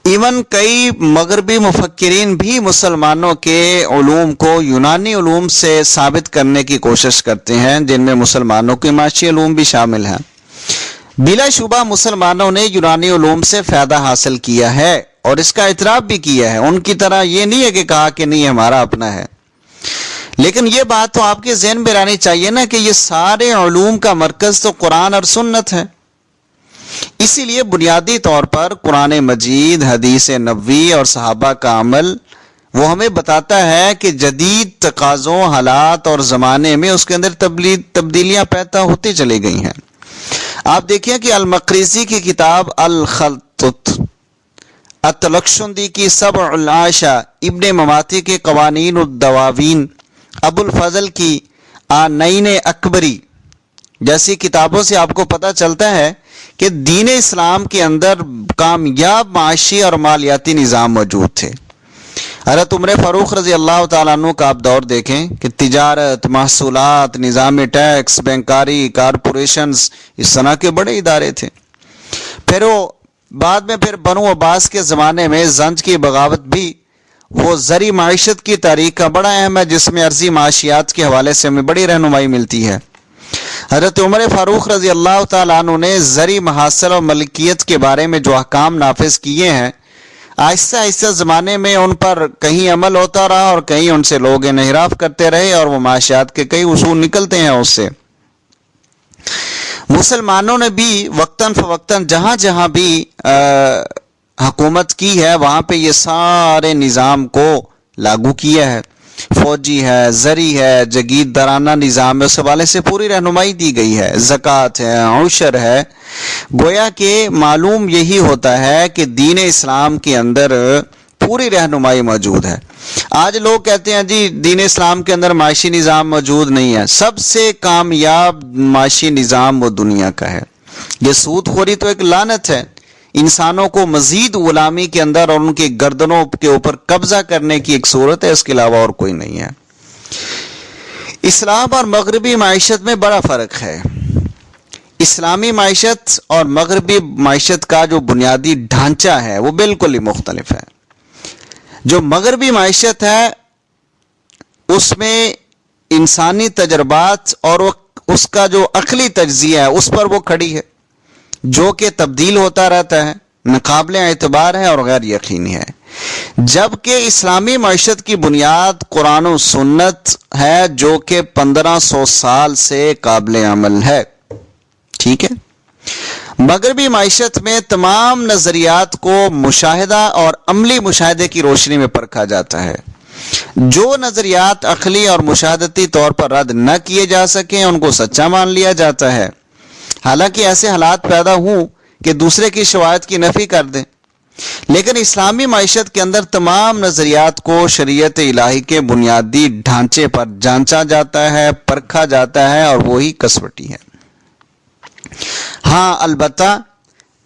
ایون کئی مغربی مفکرین بھی مسلمانوں کے علوم کو یونانی علوم سے ثابت کرنے کی کوشش کرتے ہیں، جن میں مسلمانوں کے معاشی علوم بھی شامل ہیں. بلا شبہ مسلمانوں نے یونانی علوم سے فائدہ حاصل کیا ہے اور اس کا اعتراف بھی کیا ہے. ان کی طرح یہ نہیں ہے کہ کہا کہ نہیں ہمارا اپنا ہے، لیکن یہ بات تو آپ کے ذہن میں رہنی چاہیے نا کہ یہ سارے علوم کا مرکز تو قرآن اور سنت ہے. اسی لیے بنیادی طور پر قرآن مجید، حدیث نبوی اور صحابہ کا عمل وہ ہمیں بتاتا ہے کہ جدید تقاضوں، حالات اور زمانے میں اس کے اندر تبدیلیاں پیدا ہوتی چلی گئی ہیں. آپ دیکھیں کہ المقریزی کی کتاب الخطط، التلخشندی کی سبع العاشا، ابن مماتی کے قوانین الدواوین، ابو الفضل کی آنین اکبری جیسی کتابوں سے آپ کو پتہ چلتا ہے کہ دین اسلام کے اندر کامیاب معاشی اور مالیاتی نظام موجود تھے. حضرت عمر فاروق رضی اللہ تعالیٰ عنہ کا آپ دور دیکھیں کہ تجارت، محصولات، نظام ٹیکس، بینکاری، کارپوریشنز، اس طرح کے بڑے ادارے تھے. پھر وہ بعد میں پھر بنو عباس کے زمانے میں زنج کی بغاوت بھی وہ زرعی معیشت کی تاریخ کا بڑا اہم ہے، جس میں عرضی معاشیات کے حوالے سے ہمیں بڑی رہنمائی ملتی ہے۔ حضرت عمر فاروق رضی اللہ تعالیٰ عنہ نے زرعی محاصل اور ملکیت کے بارے میں جو احکام نافذ کیے ہیں، آہستہ آہستہ زمانے میں ان پر کہیں عمل ہوتا رہا اور کہیں ان سے لوگ انحراف کرتے رہے، اور وہ معاشیات کے کئی اصول نکلتے ہیں اس سے۔ مسلمانوں نے بھی وقتاً فوقتاً جہاں جہاں بھی حکومت کی ہے وہاں پہ یہ سارے نظام کو لاگو کیا ہے۔ فوجی ہے، زرعی ہے، جگیردارانہ نظام ہے، اس حوالے سے پوری رہنمائی دی گئی ہے، زکوٰۃ ہے، عشر ہے۔ گویا کہ معلوم یہی ہوتا ہے کہ دین اسلام کے اندر پوری رہنمائی موجود ہے۔ آج لوگ کہتے ہیں جی دین اسلام کے اندر معاشی نظام موجود نہیں ہے۔ سب سے کامیاب معاشی نظام وہ دنیا کا ہے۔ یہ سود خوری تو ایک لعنت ہے، انسانوں کو مزید غلامی کے اندر اور ان کی گردنوں کے اوپر قبضہ کرنے کی ایک صورت ہے، اس کے علاوہ اور کوئی نہیں ہے۔ اسلام اور مغربی معیشت میں بڑا فرق ہے۔ اسلامی معیشت اور مغربی معیشت کا جو بنیادی ڈھانچہ ہے وہ بالکل ہی مختلف ہے۔ جو مغربی معیشت ہے اس میں انسانی تجربات اور اس کا جو عقلی تجزیہ ہے اس پر وہ کھڑی ہے، جو کہ تبدیل ہوتا رہتا ہے، ناقابل اعتبار ہے اور غیر یقینی ہے، جبکہ اسلامی معیشت کی بنیاد قرآن و سنت ہے جو کہ 1500 سال سے قابل عمل ہے۔ ٹھیک ہے، مغربی معیشت میں تمام نظریات کو مشاہدہ اور عملی مشاہدے کی روشنی میں پرکھا جاتا ہے۔ جو نظریات عقلی اور مشاہدتی طور پر رد نہ کیے جا سکیں ان کو سچا مان لیا جاتا ہے، حالانکہ ایسے حالات پیدا ہوں کہ دوسرے کی شواہد کی نفی کر دیں۔ لیکن اسلامی معیشت کے اندر تمام نظریات کو شریعت الہی کے بنیادی ڈھانچے پر جانچا جاتا ہے، پرکھا جاتا ہے، اور وہی کسوٹی ہے۔ ہاں البتہ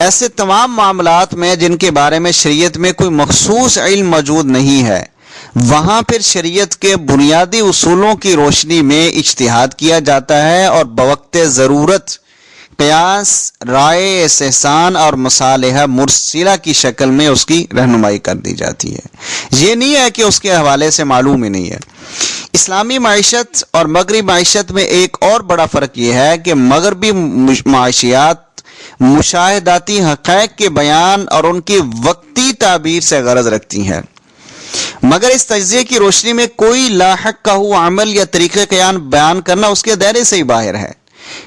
ایسے تمام معاملات میں جن کے بارے میں شریعت میں کوئی مخصوص علم موجود نہیں ہے، وہاں پھر شریعت کے بنیادی اصولوں کی روشنی میں اجتہاد کیا جاتا ہے اور بوقت ضرورت قیاس، رائے استحسان اور مصالحہ مرسلہ کی شکل میں اس کی رہنمائی کر دی جاتی ہے۔ یہ نہیں ہے کہ اس کے حوالے سے معلوم ہی نہیں ہے۔ اسلامی معیشت اور مغربی معیشت میں ایک اور بڑا فرق یہ ہے کہ مغربی معاشیات مشاہداتی حقائق کے بیان اور ان کی وقتی تعبیر سے غرض رکھتی ہیں، مگر اس تجزیے کی روشنی میں کوئی لاحق کا ہوا عمل یا طریقہ قیام بیان کرنا اس کے دائرے سے ہی باہر ہے۔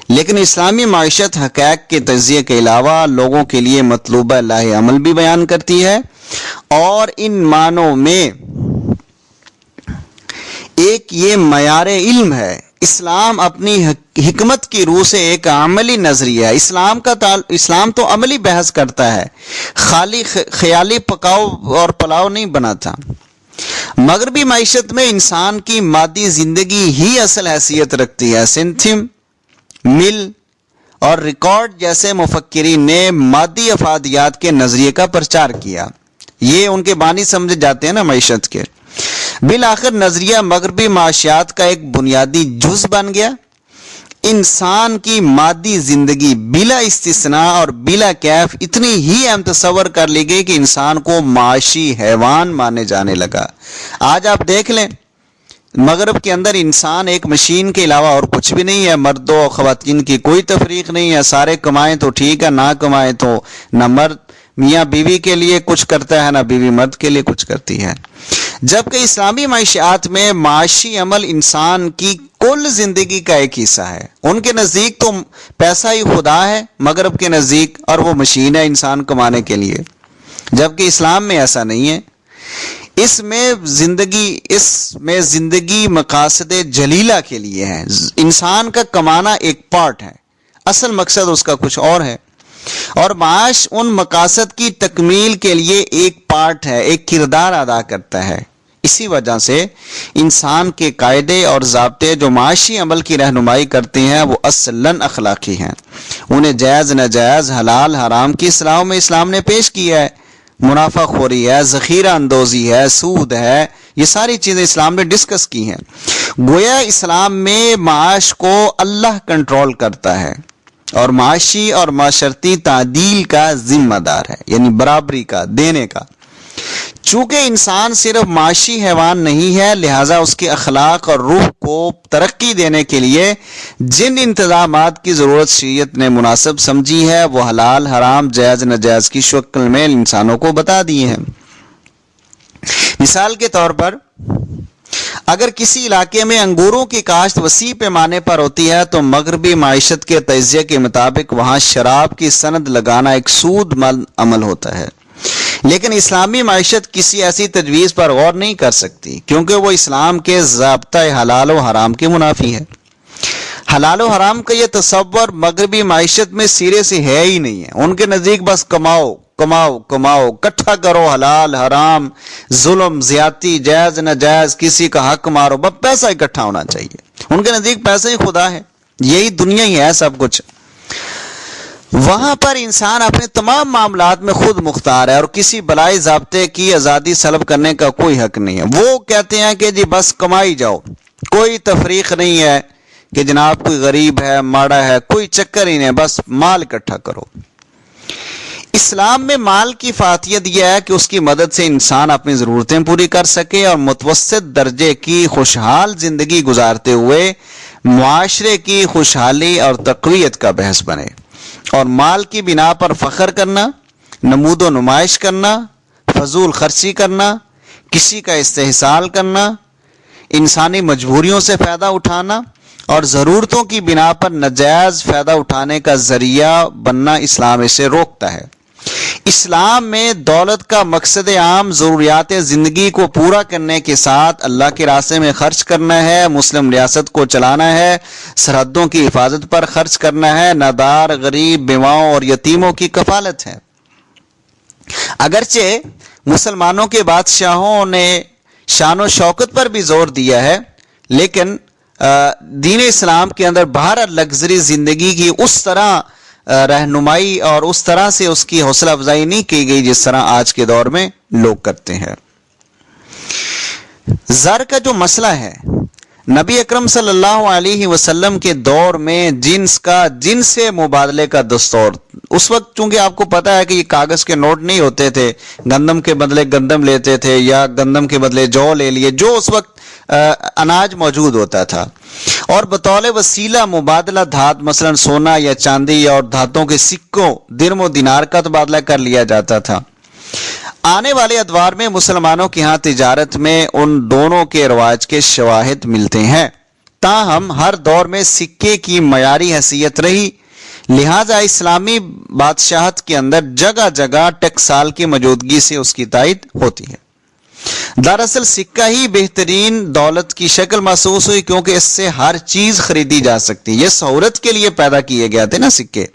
لیکن اسلامی معیشت حقائق کے تجزیے کے علاوہ لوگوں کے لیے مطلوبہ لاہ عمل بھی بیان کرتی ہے، اور ان معنوں میں ایک یہ معیار علم ہے۔ اسلام اپنی حکمت کی روح سے ایک عملی نظریہ ہے۔ اسلام تو عملی بحث کرتا ہے، خالی خیالی پکاؤ اور پلاؤ نہیں بناتا۔ مغربی معیشت میں انسان کی مادی زندگی ہی اصل حیثیت رکھتی ہے۔ سنتھم، مل اور ریکارڈ جیسے مفکرین نے مادی افادیات کے نظریے کا پرچار کیا، یہ ان کے بانی سمجھے جاتے ہیں نا معیشت کے۔ بالآخر نظریہ مغربی معاشیات کا ایک بنیادی جز بن گیا۔ انسان کی مادی زندگی بلا استثناء اور بلا کیف اتنی ہی اہم تصور کر لی گئی کہ انسان کو معاشی حیوان مانے جانے لگا۔ آج آپ دیکھ لیں مغرب کے اندر انسان ایک مشین کے علاوہ اور کچھ بھی نہیں ہے، مردوں اور خواتین کی کوئی تفریق نہیں ہے، سارے کمائیں تو ٹھیک ہے، نہ کمائیں تو نہ مرد میاں بیوی کے لیے کچھ کرتا ہے نہ بیوی مرد کے لیے کچھ کرتی ہے، جبکہ اسلامی معاشیات میں معاشی عمل انسان کی کل زندگی کا ایک حصہ ہے۔ ان کے نزدیک تو پیسہ ہی خدا ہے مغرب کے نزدیک، اور وہ مشین ہے انسان کمانے کے لیے، جبکہ اسلام میں ایسا نہیں ہے۔ اس میں زندگی مقاصد جلیلہ کے لیے ہے۔ انسان کا کمانا ایک پارٹ ہے، اصل مقصد اس کا کچھ اور ہے، اور معاش ان مقاصد کی تکمیل کے لیے ایک پارٹ ہے، ایک کردار ادا کرتا ہے۔ اسی وجہ سے انسان کے قاعدے اور ضابطے جو معاشی عمل کی رہنمائی کرتے ہیں وہ اصلاً اخلاقی ہیں۔ انہیں جائز ناجائز، حلال حرام کی اصطلاحوں میں اسلام نے پیش کیا ہے۔ منافع خوری ہے، ذخیرہ اندوزی ہے، سود ہے، یہ ساری چیزیں اسلام نے ڈسکس کی ہیں۔ گویا اسلام میں معاش کو اللہ کنٹرول کرتا ہے اور معاشی اور معاشرتی تعدیل کا ذمہ دار ہے، یعنی برابری کا، دینے کا۔ چونکہ انسان صرف معاشی حیوان نہیں ہے، لہٰذا اس کے اخلاق اور روح کو ترقی دینے کے لیے جن انتظامات کی ضرورت شریعت نے مناسب سمجھی ہے وہ حلال حرام جائز ناجائز کی شکل میں انسانوں کو بتا دیے ہیں۔ مثال کے طور پر اگر کسی علاقے میں انگوروں کی کاشت وسیع پیمانے پر ہوتی ہے تو مغربی معیشت کے تجزیے کے مطابق وہاں شراب کی سند لگانا ایک سود مند عمل ہوتا ہے، لیکن اسلامی معیشت کسی ایسی تجویز پر غور نہیں کر سکتی کیونکہ وہ اسلام کے ضابطۂ حلال و حرام کے منافی ہے۔ حلال و حرام کا یہ تصور مغربی معیشت میں سرے سے ہے ہی نہیں ہے۔ ان کے نزدیک بس کماؤ کماؤ کماؤ، اکٹھا کرو، حلال حرام، ظلم زیادتی جائز ناجائز، کسی کا حق مارو، بس پیسہ اکٹھا ہونا چاہیے۔ ان کے نزدیک پیسہ ہی خدا ہے، یہی دنیا ہی ہے سب کچھ۔ وہاں پر انسان اپنے تمام معاملات میں خود مختار ہے اور کسی بلائی ضابطے کی آزادی سلب کرنے کا کوئی حق نہیں ہے۔ وہ کہتے ہیں کہ جی بس کمائی جاؤ، کوئی تفریق نہیں ہے کہ جناب کوئی غریب ہے ماڑا ہے، کوئی چکر ہی نہیں، بس مال اکٹھا کرو۔ اسلام میں مال کی فاتحیت یہ ہے کہ اس کی مدد سے انسان اپنی ضرورتیں پوری کر سکے اور متوسط درجے کی خوشحال زندگی گزارتے ہوئے معاشرے کی خوشحالی اور تقویت کا باعث بنے۔ اور مال کی بنا پر فخر کرنا، نمود و نمائش کرنا، فضول خرچی کرنا، کسی کا استحصال کرنا، انسانی مجبوریوں سے فائدہ اٹھانا اور ضرورتوں کی بنا پر ناجائز فائدہ اٹھانے کا ذریعہ بننا اسلام اسے روکتا ہے۔ اسلام میں دولت کا مقصد عام ضروریات زندگی کو پورا کرنے کے ساتھ اللہ کے راستے میں خرچ کرنا ہے، مسلم ریاست کو چلانا ہے، سرحدوں کی حفاظت پر خرچ کرنا ہے، نادار غریب بیواؤں اور یتیموں کی کفالت ہے۔ اگرچہ مسلمانوں کے بادشاہوں نے شان و شوکت پر بھی زور دیا ہے، لیکن دین اسلام کے اندر باہر لگژری زندگی کی اس طرح رہنمائی اور اس طرح سے اس کی حوصلہ افزائی نہیں کی گئی جس طرح آج کے دور میں لوگ کرتے ہیں۔ زر کا جو مسئلہ ہے، نبی اکرم صلی اللہ علیہ وسلم کے دور میں جنس سے مبادلے کا دستور، اس وقت چونکہ آپ کو پتا ہے کہ یہ کاغذ کے نوٹ نہیں ہوتے تھے، گندم کے بدلے گندم لیتے تھے یا گندم کے بدلے جو لے لیے، جو اس وقت اناج موجود ہوتا تھا، اور بطور وسیلہ مبادلہ دھات مثلا سونا یا چاندی اور دھاتوں کے سکوں درم و دینار کا تبادلہ کر لیا جاتا تھا۔ آنے والے ادوار میں مسلمانوں کے ہاں تجارت میں ان دونوں کے رواج کے شواہد ملتے ہیں، تاہم ہر دور میں سکے کی معیاری حیثیت رہی، لہذا اسلامی بادشاہت کے اندر جگہ جگہ ٹکسال کی موجودگی سے اس کی تائید ہوتی ہے۔ دراصل سکہ ہی بہترین دولت کی شکل محسوس ہوئی کیونکہ اس سے ہر چیز خریدی جا سکتی، یہ سہولت کے لیے پیدا کیے گئے تھے نا سکے،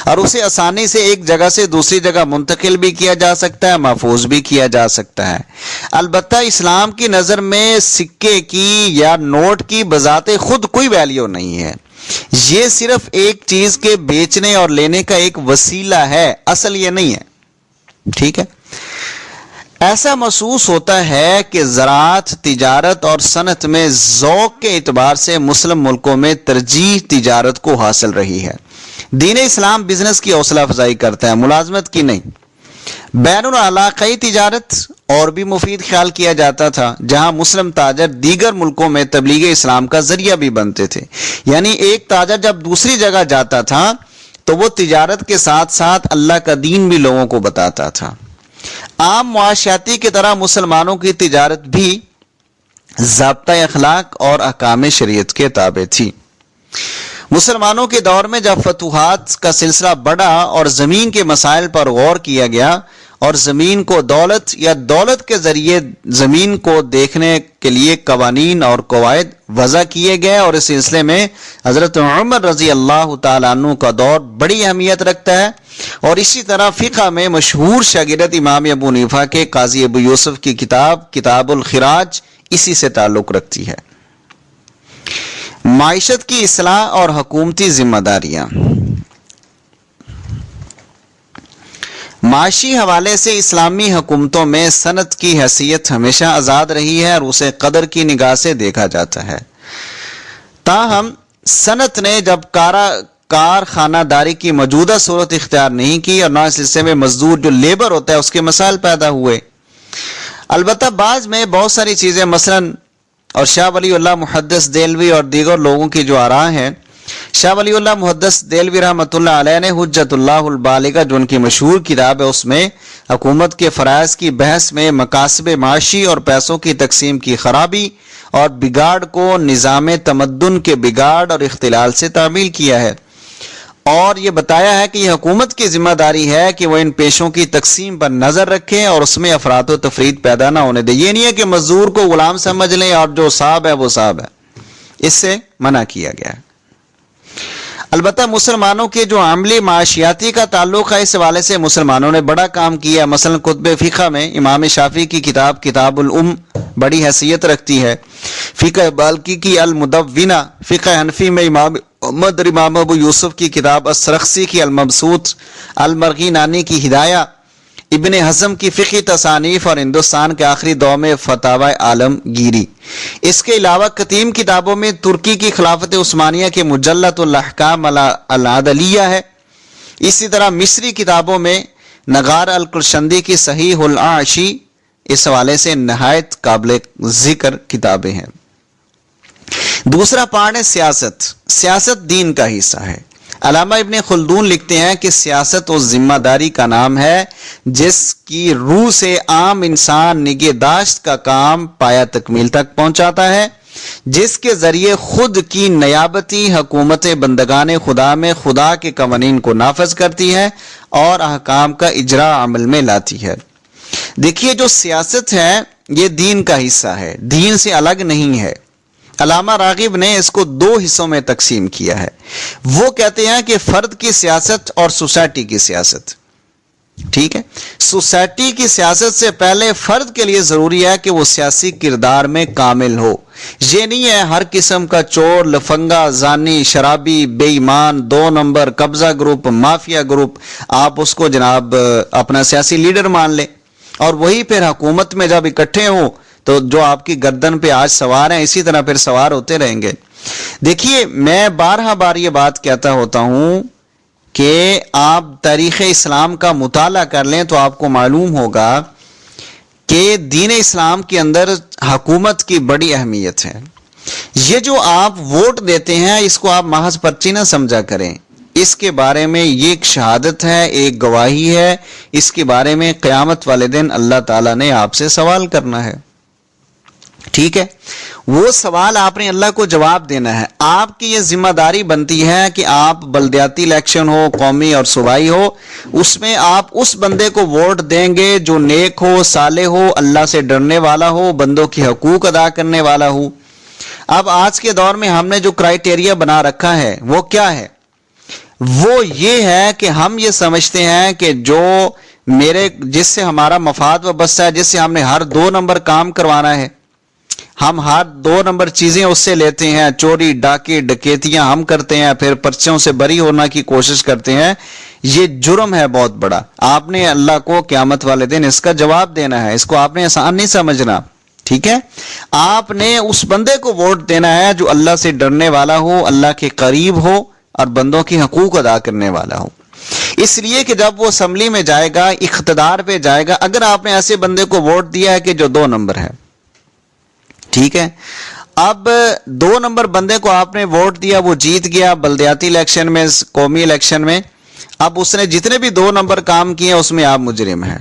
اور اسے آسانی سے ایک جگہ سے دوسری جگہ منتقل بھی کیا جا سکتا ہے، محفوظ بھی کیا جا سکتا ہے۔ البتہ اسلام کی نظر میں سکے کی یا نوٹ کی بذات خود کوئی ویلیو نہیں ہے، یہ صرف ایک چیز کے بیچنے اور لینے کا ایک وسیلہ ہے، اصل یہ نہیں ہے۔ ٹھیک ہے، ایسا محسوس ہوتا ہے کہ زراعت، تجارت اور صنعت میں ذوق کے اعتبار سے مسلم ملکوں میں ترجیح تجارت کو حاصل رہی ہے۔ دین اسلام بزنس کی حوصلہ افزائی کرتا ہے، ملازمت کی نہیں۔ بین العلاقائی تجارت اور بھی مفید خیال کیا جاتا تھا، جہاں مسلم تاجر دیگر ملکوں میں تبلیغ اسلام کا ذریعہ بھی بنتے تھے، یعنی ایک تاجر جب دوسری جگہ جاتا تھا تو وہ تجارت کے ساتھ ساتھ اللہ کا دین بھی لوگوں کو بتاتا تھا۔ عام معاشیاتی کی طرح مسلمانوں کی تجارت بھی ضابطۂ اخلاق اور احکام شریعت کے تابع تھی۔ مسلمانوں کے دور میں جب فتوحات کا سلسلہ بڑھا اور زمین کے مسائل پر غور کیا گیا اور زمین کو دولت یا دولت کے ذریعے زمین کو دیکھنے کے لیے قوانین اور قواعد وضع کیے گئے، اور اس سلسلے میں حضرت عمر رضی اللہ تعالیٰ عنہ کا دور بڑی اہمیت رکھتا ہے، اور اسی طرح فقہ میں مشہور شاگرد امام ابو حنیفہ کے قاضی ابو یوسف کی کتاب الخراج اسی سے تعلق رکھتی ہے۔ معیشت کی اصلاح اور حکومتی ذمہ داریاں۔ معاشی حوالے سے اسلامی حکومتوں میں صنعت کی حیثیت ہمیشہ آزاد رہی ہے اور اسے قدر کی نگاہ سے دیکھا جاتا ہے، تاہم صنعت نے جب کارخانہ داری کی موجودہ صورت اختیار نہیں کی، اور نہ اس حصے میں مزدور جو لیبر ہوتا ہے اس کے مسائل پیدا ہوئے۔ البتہ بعض میں بہت ساری چیزیں، مثلا اور شاہ ولی اللہ محدث دہلوی اور دیگر لوگوں کی جو آراء ہیں، شاہ ولی اللہ محدث دہلوی رحمۃ اللہ علیہ نے حجت اللہ البالغہ جو ان کی مشہور کتاب ہے اس میں حکومت کے فرائض کی بحث میں مکاسب معاشی اور پیسوں کی تقسیم کی خرابی اور بگاڑ کو نظام تمدن کے بگاڑ اور اختلال سے تعمیل کیا ہے، اور یہ بتایا ہے کہ یہ حکومت کی ذمہ داری ہے کہ وہ ان پیشوں کی تقسیم پر نظر رکھیں اور اس میں افراط و تفرید پیدا نہ ہونے دے۔ یہ نہیں ہے کہ مزدور کو غلام سمجھ لیں اور جو صاحب ہے وہ صاحب ہے، اس سے منع کیا گیا ہے۔ البتہ مسلمانوں کے جو عملی معاشیاتی کا تعلق ہے، اس حوالے سے مسلمانوں نے بڑا کام کیا ہے۔ مثلا کتب فقہ میں امام شافعی کی کتاب کتاب الام بڑی حیثیت رکھتی ہے، فقہ بالکی کی المدونہ، فقہ حنفی میں امام محمد اور امام ابو یوسف کی کتاب السرخسی کی المبسوط، المرغی نانی کی ہدایہ، ابن حزم کی فقہی تصانیف، اور ہندوستان کے آخری دور میں فتاوی عالمگیری۔ اس کے علاوہ قدیم کتابوں میں ترکی کی خلافت عثمانیہ کے مجلۃ الاحکام العدلیہ ہے۔ اسی طرح مصری کتابوں میں نگار القرشندی کی صحیح الاعشی اس حوالے سے نہایت قابل ذکر کتابیں ہیں۔ دوسرا پارٹ ہے سیاست۔ سیاست دین کا حصہ ہے۔ علامہ ابن خلدون لکھتے ہیں کہ سیاست اس ذمہ داری کا نام ہے جس کی روح سے عام انسان نگہداشت کا کام پایا تکمیل تک پہنچاتا ہے، جس کے ذریعے خود کی نیابتی حکومت بندگان خدا میں خدا کے قوانین کو نافذ کرتی ہے اور احکام کا اجرا عمل میں لاتی ہے۔ دیکھیے جو سیاست ہے یہ دین کا حصہ ہے، دین سے الگ نہیں ہے۔ علامہ راغب نے اس کو دو حصوں میں تقسیم کیا ہے۔ وہ کہتے ہیں کہ فرد کی سیاست اور سوسائٹی کی سیاست، ٹھیک ہے۔ سوسائٹی کی سیاست سے پہلے فرد کے لیے ضروری ہے کہ وہ سیاسی کردار میں کامل ہو۔ یہ نہیں ہے ہر قسم کا چور، لفنگا، زانی، شرابی، بے ایمان، دو نمبر، قبضہ گروپ، مافیا گروپ، آپ اس کو جناب اپنا سیاسی لیڈر مان لیں، اور وہی پھر حکومت میں جب اکٹھے ہوں تو جو آپ کی گردن پہ آج سوار ہیں اسی طرح پھر سوار ہوتے رہیں گے۔ دیکھیے میں بارہا بار یہ بات کہتا ہوتا ہوں کہ آپ تاریخ اسلام کا مطالعہ کر لیں تو آپ کو معلوم ہوگا کہ دین اسلام کے اندر حکومت کی بڑی اہمیت ہے۔ یہ جو آپ ووٹ دیتے ہیں اس کو آپ محض پرچی نہ سمجھا کریں، اس کے بارے میں یہ ایک شہادت ہے، ایک گواہی ہے، اس کے بارے میں قیامت والے دن اللہ تعالیٰ نے آپ سے سوال کرنا ہے، ٹھیک ہے۔ وہ سوال آپ نے اللہ کو جواب دینا ہے۔ آپ کی یہ ذمہ داری بنتی ہے کہ آپ بلدیاتی الیکشن ہو، قومی اور صوبائی ہو، اس میں آپ اس بندے کو ووٹ دیں گے جو نیک ہو، صالح ہو، اللہ سے ڈرنے والا ہو، بندوں کے حقوق ادا کرنے والا ہو۔ اب آج کے دور میں ہم نے جو کرائیٹیریا بنا رکھا ہے وہ کیا ہے؟ وہ یہ ہے کہ ہم یہ سمجھتے ہیں کہ جو جس سے ہمارا مفاد وابستہ ہے، جس سے ہم نے ہر 2 نمبر کام کروانا ہے، ہم ہر 2 نمبر چیزیں اس سے لیتے ہیں، چوری، ڈاکے، ڈکیتیاں ہم کرتے ہیں، پھر پرچوں سے بری ہونا کی کوشش کرتے ہیں، یہ جرم ہے بہت بڑا۔ آپ نے اللہ کو قیامت والے دن اس کا جواب دینا ہے، اس کو آپ نے آسان نہیں سمجھنا، ٹھیک ہے۔ آپ نے اس بندے کو ووٹ دینا ہے جو اللہ سے ڈرنے والا ہو، اللہ کے قریب ہو اور بندوں کی حقوق ادا کرنے والا ہو۔ اس لیے کہ جب وہ اسمبلی میں جائے گا، اقتدار پہ جائے گا، اگر آپ نے ایسے بندے کو ووٹ دیا ہے کہ جو 2 نمبر ہے، ٹھیک ہے، اب 2 نمبر بندے کو آپ نے ووٹ دیا، وہ جیت گیا بلدیاتی الیکشن میں، قومی الیکشن میں، اب اس نے جتنے بھی 2 نمبر کام کیے اس میں آپ مجرم ہیں۔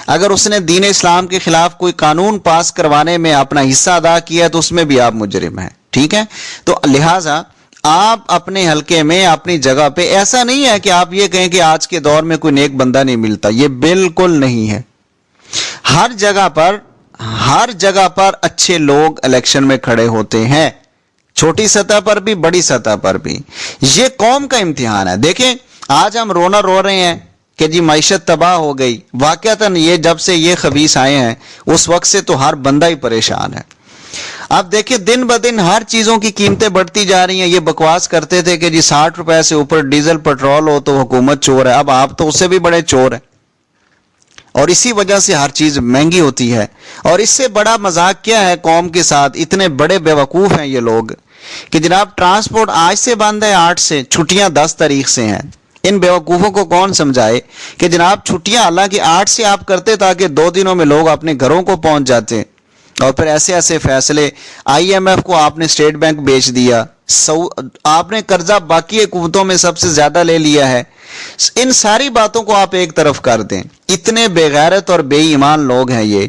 اگر اس نے دین اسلام کے خلاف کوئی قانون پاس کروانے میں اپنا حصہ ادا کیا تو اس میں بھی آپ مجرم ہیں، ٹھیک ہے۔ تو لہٰذا آپ اپنے حلقے میں، اپنی جگہ پہ، ایسا نہیں ہے کہ آپ یہ کہیں کہ آج کے دور میں کوئی نیک بندہ نہیں ملتا، یہ بالکل نہیں ہے۔ ہر جگہ پر اچھے لوگ الیکشن میں کھڑے ہوتے ہیں، چھوٹی سطح پر بھی، بڑی سطح پر بھی۔ یہ قوم کا امتحان ہے۔ دیکھیں آج ہم رو رہے ہیں کہ جی معیشت تباہ ہو گئی، واقعتاً یہ جب سے یہ خبیث آئے ہیں اس وقت سے تو ہر بندہ ہی پریشان ہے۔ اب دیکھیں دن بدن ہر چیزوں کی قیمتیں بڑھتی جا رہی ہیں۔ یہ بکواس کرتے تھے کہ جی 60 روپے سے اوپر ڈیزل پٹرول ہو تو حکومت چور ہے، اب آپ تو اس سے بھی بڑے چور ہیں۔ اور اسی وجہ سے ہر چیز مہنگی ہوتی ہے. اور اس سے بڑا مذاق کیا ہے قوم کے ساتھ؟ اتنے بڑے بیوقوف ہیں یہ لوگ کہ جناب ٹرانسپورٹ آج سے بند ہے 8 سے، چھٹیاں 10 تاریخ سے ہیں. ان بیوقوفوں کو کون سمجھائے کہ جناب چھٹیاں حالانکہ 8 سے آپ کرتے تاکہ 2 دنوں میں لوگ اپنے گھروں کو پہنچ جاتے. اور پھر ایسے ایسے فیصلے، آئی ایم ایف کو آپ نے اسٹیٹ بینک بیچ دیا، آپ نے قرضہ باقی حکومتوں میں سب سے زیادہ لے لیا ہے. ان ساری باتوں کو آپ ایک طرف کر دیں. اتنے بے غیرت اور بے ایمان لوگ ہیں یہ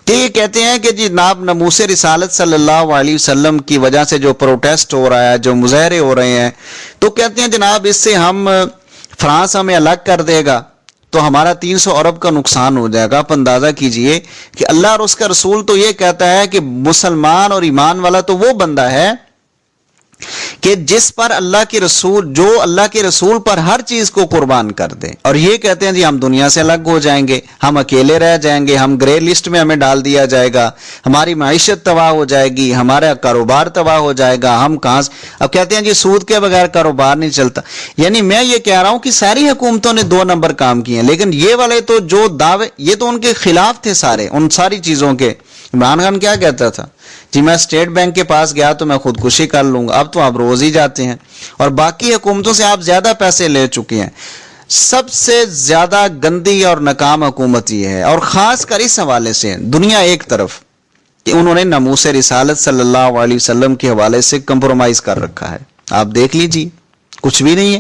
کہ یہ کہتے ہیں کہ جناب ناموس رسالت صلی اللہ علیہ وسلم کی وجہ سے جو پروٹیسٹ ہو رہا ہے، جو مظاہرے ہو رہے ہیں، تو کہتے ہیں جناب اس سے ہم فرانس ہمیں الگ کر دے گا تو ہمارا 300 ارب کا نقصان ہو جائے گا. آپ اندازہ کیجئے کہ اللہ اور اس کا رسول تو یہ کہتا ہے کہ مسلمان اور ایمان والا تو وہ بندہ ہے کہ جس پر اللہ کے رسول، جو اللہ کے رسول پر ہر چیز کو قربان کر دے. اور یہ کہتے ہیں جی ہم دنیا سے الگ ہو جائیں گے، ہم اکیلے رہ جائیں گے، ہم گرے لسٹ میں ہمیں ڈال دیا جائے گا، ہماری معیشت تباہ ہو جائے گی، ہمارا کاروبار تباہ ہو جائے گا. ہم کہاں سے؟ اب کہتے ہیں جی سود کے بغیر کاروبار نہیں چلتا. یعنی میں یہ کہہ رہا ہوں کہ ساری حکومتوں نے 2 نمبر کام کیے ہیں، لیکن یہ والے تو جو دعوے، یہ تو ان کے خلاف تھے سارے، ان ساری چیزوں کے. عمران خان کیا کہتا تھا؟ جی میں اسٹیٹ بینک کے پاس گیا تو میں خودکشی کر لوں گا. اب تو آپ روز ہی جاتے ہیں اور باقی حکومتوں سے آپ زیادہ پیسے لے چکے ہیں. سب سے زیادہ گندی اور ناکام حکومت یہ ہے، اور خاص کر اس حوالے سے دنیا ایک طرف کہ انہوں نے ناموس رسالت صلی اللہ علیہ وسلم کے حوالے سے کمپرومائز کر رکھا ہے. آپ دیکھ لیجیے کچھ بھی نہیں ہے.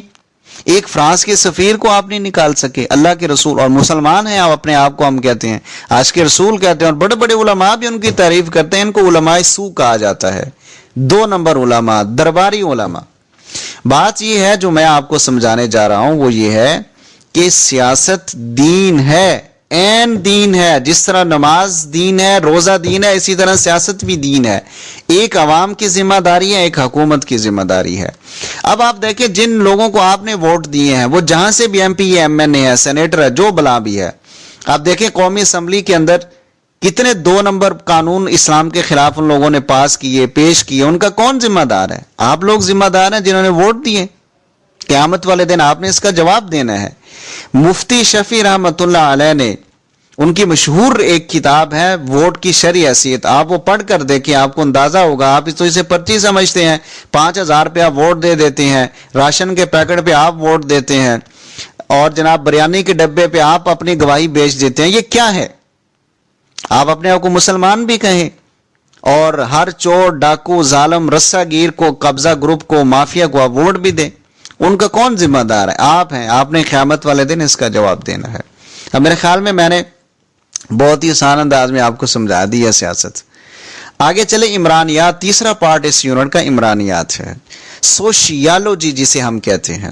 ایک فرانس کے سفیر کو آپ نہیں نکال سکے. اللہ کے رسول، اور مسلمان ہیں آپ، اپنے آپ کو ہم کہتے ہیں آج کے رسول کہتے ہیں، اور بڑے بڑے علماء بھی ان کی تعریف کرتے ہیں. ان کو علماء سو کہا جاتا ہے، 2 نمبر علماء، درباری علماء. بات یہ ہے جو میں آپ کو سمجھانے جا رہا ہوں وہ یہ ہے کہ سیاست دین ہے، عین دین ہے. جس طرح نماز دین ہے، روزہ دین ہے، اسی طرح سیاست بھی دین ہے. ایک عوام کی ذمہ داری ہے، ایک حکومت کی ذمہ داری ہے. اب آپ دیکھیں جن لوگوں کو آپ نے ووٹ دیے ہیں وہ جہاں سے بھی ایم پی ہے، ایم این اے ہے، سینیٹر ہے، جو بلا بھی ہے، آپ دیکھیں قومی اسمبلی کے اندر کتنے 2 نمبر قانون اسلام کے خلاف ان لوگوں نے پاس کیے، پیش کیے. ان کا کون ذمہ دار ہے؟ آپ لوگ ذمہ دار ہیں جنہوں نے ووٹ دیے. قیامت والے دن آپ نے اس کا جواب دینا ہے. مفتی شفیع رحمۃ اللہ علیہ نے، ان کی مشہور ایک کتاب ہے ووٹ کی شرعی حیثیت، آپ وہ پڑھ کر دیکھیں، آپ کو اندازہ ہوگا. آپ تو اسے پرچی سمجھتے ہیں، 5000 روپیہ ووٹ دے دیتے ہیں، راشن کے پیکٹ پہ آپ ووٹ دیتے ہیں، اور جناب بریانی کے ڈبے پہ آپ اپنی گواہی بیچ دیتے ہیں. یہ کیا ہے؟ آپ اپنے آپ کو مسلمان بھی کہیں اور ہر چور، ڈاکو، ظالم، رسہ گیر کو، قبضہ گروپ کو، مافیا کو آپ ووٹ بھی دیں. ان کا کون ذمہ دار ہے؟ آپ ہیں. آپ نے قیامت والے دن اس کا جواب دینا ہے. اب میرے خیال میں نے بہت ہی آسان انداز میں آپ کو سمجھا دیا سیاست. آگے چلے عمرانیات. تیسرا پارٹ اس یونٹ کا عمرانیات ہے، سوشیالوجی جسے ہم کہتے ہیں.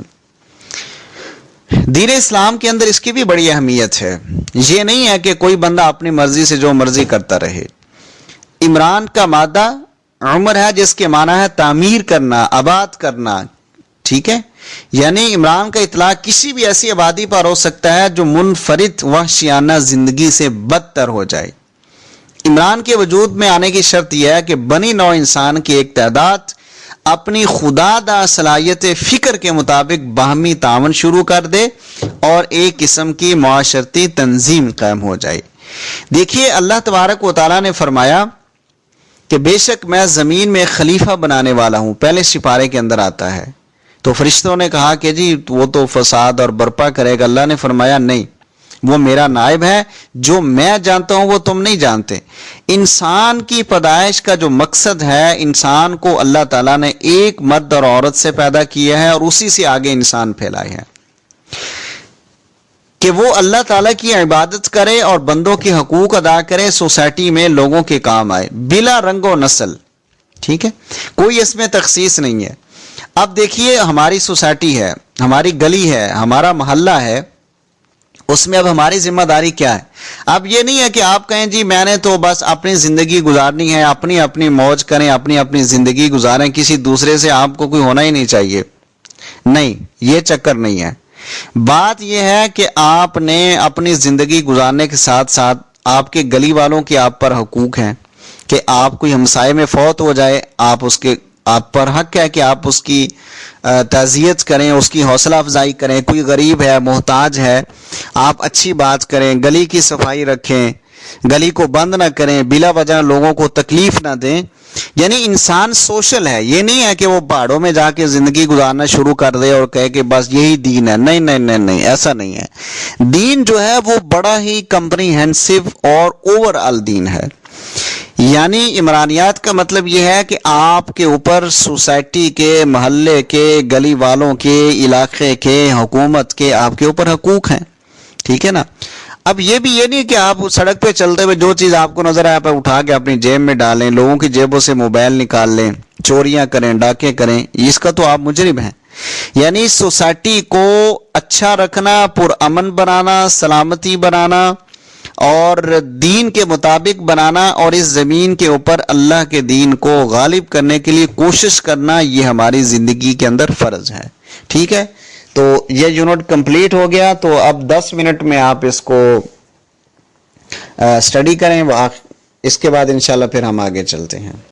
دین اسلام کے اندر اس کی بھی بڑی اہمیت ہے. یہ نہیں ہے کہ کوئی بندہ اپنی مرضی سے جو مرضی کرتا رہے. عمران کا مادہ عمر ہے جس کے معنی ہے تعمیر کرنا، آباد کرنا. ٹھیک ہے، یعنی عمران کا اطلاق کسی بھی ایسی آبادی پر ہو سکتا ہے جو منفرد وحشیانہ زندگی سے بدتر ہو جائے. عمران کے وجود میں آنے کی شرط یہ ہے کہ بنی نوع انسان کی ایک تعداد اپنی خدا دا صلاحیت فکر کے مطابق باہمی تعاون شروع کر دے اور ایک قسم کی معاشرتی تنظیم قائم ہو جائے. دیکھیے اللہ تبارک و تعالیٰ نے فرمایا کہ بے شک میں زمین میں خلیفہ بنانے والا ہوں، پہلے سپارے کے اندر آتا ہے. تو فرشتوں نے کہا کہ جی وہ تو فساد اور برپا کرے گا. اللہ نے فرمایا نہیں، وہ میرا نائب ہے، جو میں جانتا ہوں وہ تم نہیں جانتے. انسان کی پیدائش کا جو مقصد ہے، انسان کو اللہ تعالیٰ نے ایک مرد اور عورت سے پیدا کیا ہے اور اسی سے آگے انسان پھیلائے ہیں کہ وہ اللہ تعالیٰ کی عبادت کرے اور بندوں کے حقوق ادا کرے، سوسائٹی میں لوگوں کے کام آئے بلا رنگ و نسل. ٹھیک ہے، کوئی اس میں تخصیص نہیں ہے. اب دیکھیے ہماری سوسائٹی ہے، ہماری گلی ہے، ہمارا محلہ ہے، اس میں اب ہماری ذمہ داری کیا ہے؟ اب یہ نہیں ہے کہ آپ کہیں جی میں نے تو بس اپنی زندگی گزارنی ہے، اپنی اپنی موج کریں، اپنی اپنی زندگی گزاریں، کسی دوسرے سے آپ کو کوئی ہونا ہی نہیں چاہیے. نہیں، یہ چکر نہیں ہے. بات یہ ہے کہ آپ نے اپنی زندگی گزارنے کے ساتھ ساتھ آپ کے گلی والوں کے آپ پر حقوق ہیں کہ آپ کوئی ہمسائے میں فوت ہو جائے آپ اس کے آپ پر حق ہے کہ آپ اس کی تعزیت کریں، اس کی حوصلہ افزائی کریں. کوئی غریب ہے، محتاج ہے، آپ اچھی بات کریں، گلی کی صفائی رکھیں، گلی کو بند نہ کریں، بلا وجہ لوگوں کو تکلیف نہ دیں. یعنی انسان سوشل ہے. یہ نہیں ہے کہ وہ پہاڑوں میں جا کے زندگی گزارنا شروع کر دے اور کہے کہ بس یہی دین ہے. نہیں نہیں نہیں نہیں، ایسا نہیں ہے. دین جو ہے وہ بڑا ہی کمپریہنسو اور اوور آل دین ہے. یعنی عمرانیات کا مطلب یہ ہے کہ آپ کے اوپر سوسائٹی کے، محلے کے، گلی والوں کے، علاقے کے، حکومت کے آپ کے اوپر حقوق ہیں. ٹھیک ہے نا. اب یہ بھی یہ نہیں کہ آپ سڑک پہ چلتے ہوئے جو چیز آپ کو نظر آئے آپ اٹھا کے اپنی جیب میں ڈالیں، لوگوں کی جیبوں سے موبائل نکال لیں، چوریاں کریں، ڈاکے کریں. اس کا تو آپ مجرم ہیں. یعنی سوسائٹی کو اچھا رکھنا، پرامن بنانا، سلامتی بنانا اور دین کے مطابق بنانا اور اس زمین کے اوپر اللہ کے دین کو غالب کرنے کے لیے کوشش کرنا، یہ ہماری زندگی کے اندر فرض ہے. ٹھیک ہے. تو یہ یونٹ کمپلیٹ ہو گیا. تو اب 10 منٹ میں آپ اس کو اسٹڈی کریں. اس کے بعد انشاءاللہ پھر ہم آگے چلتے ہیں.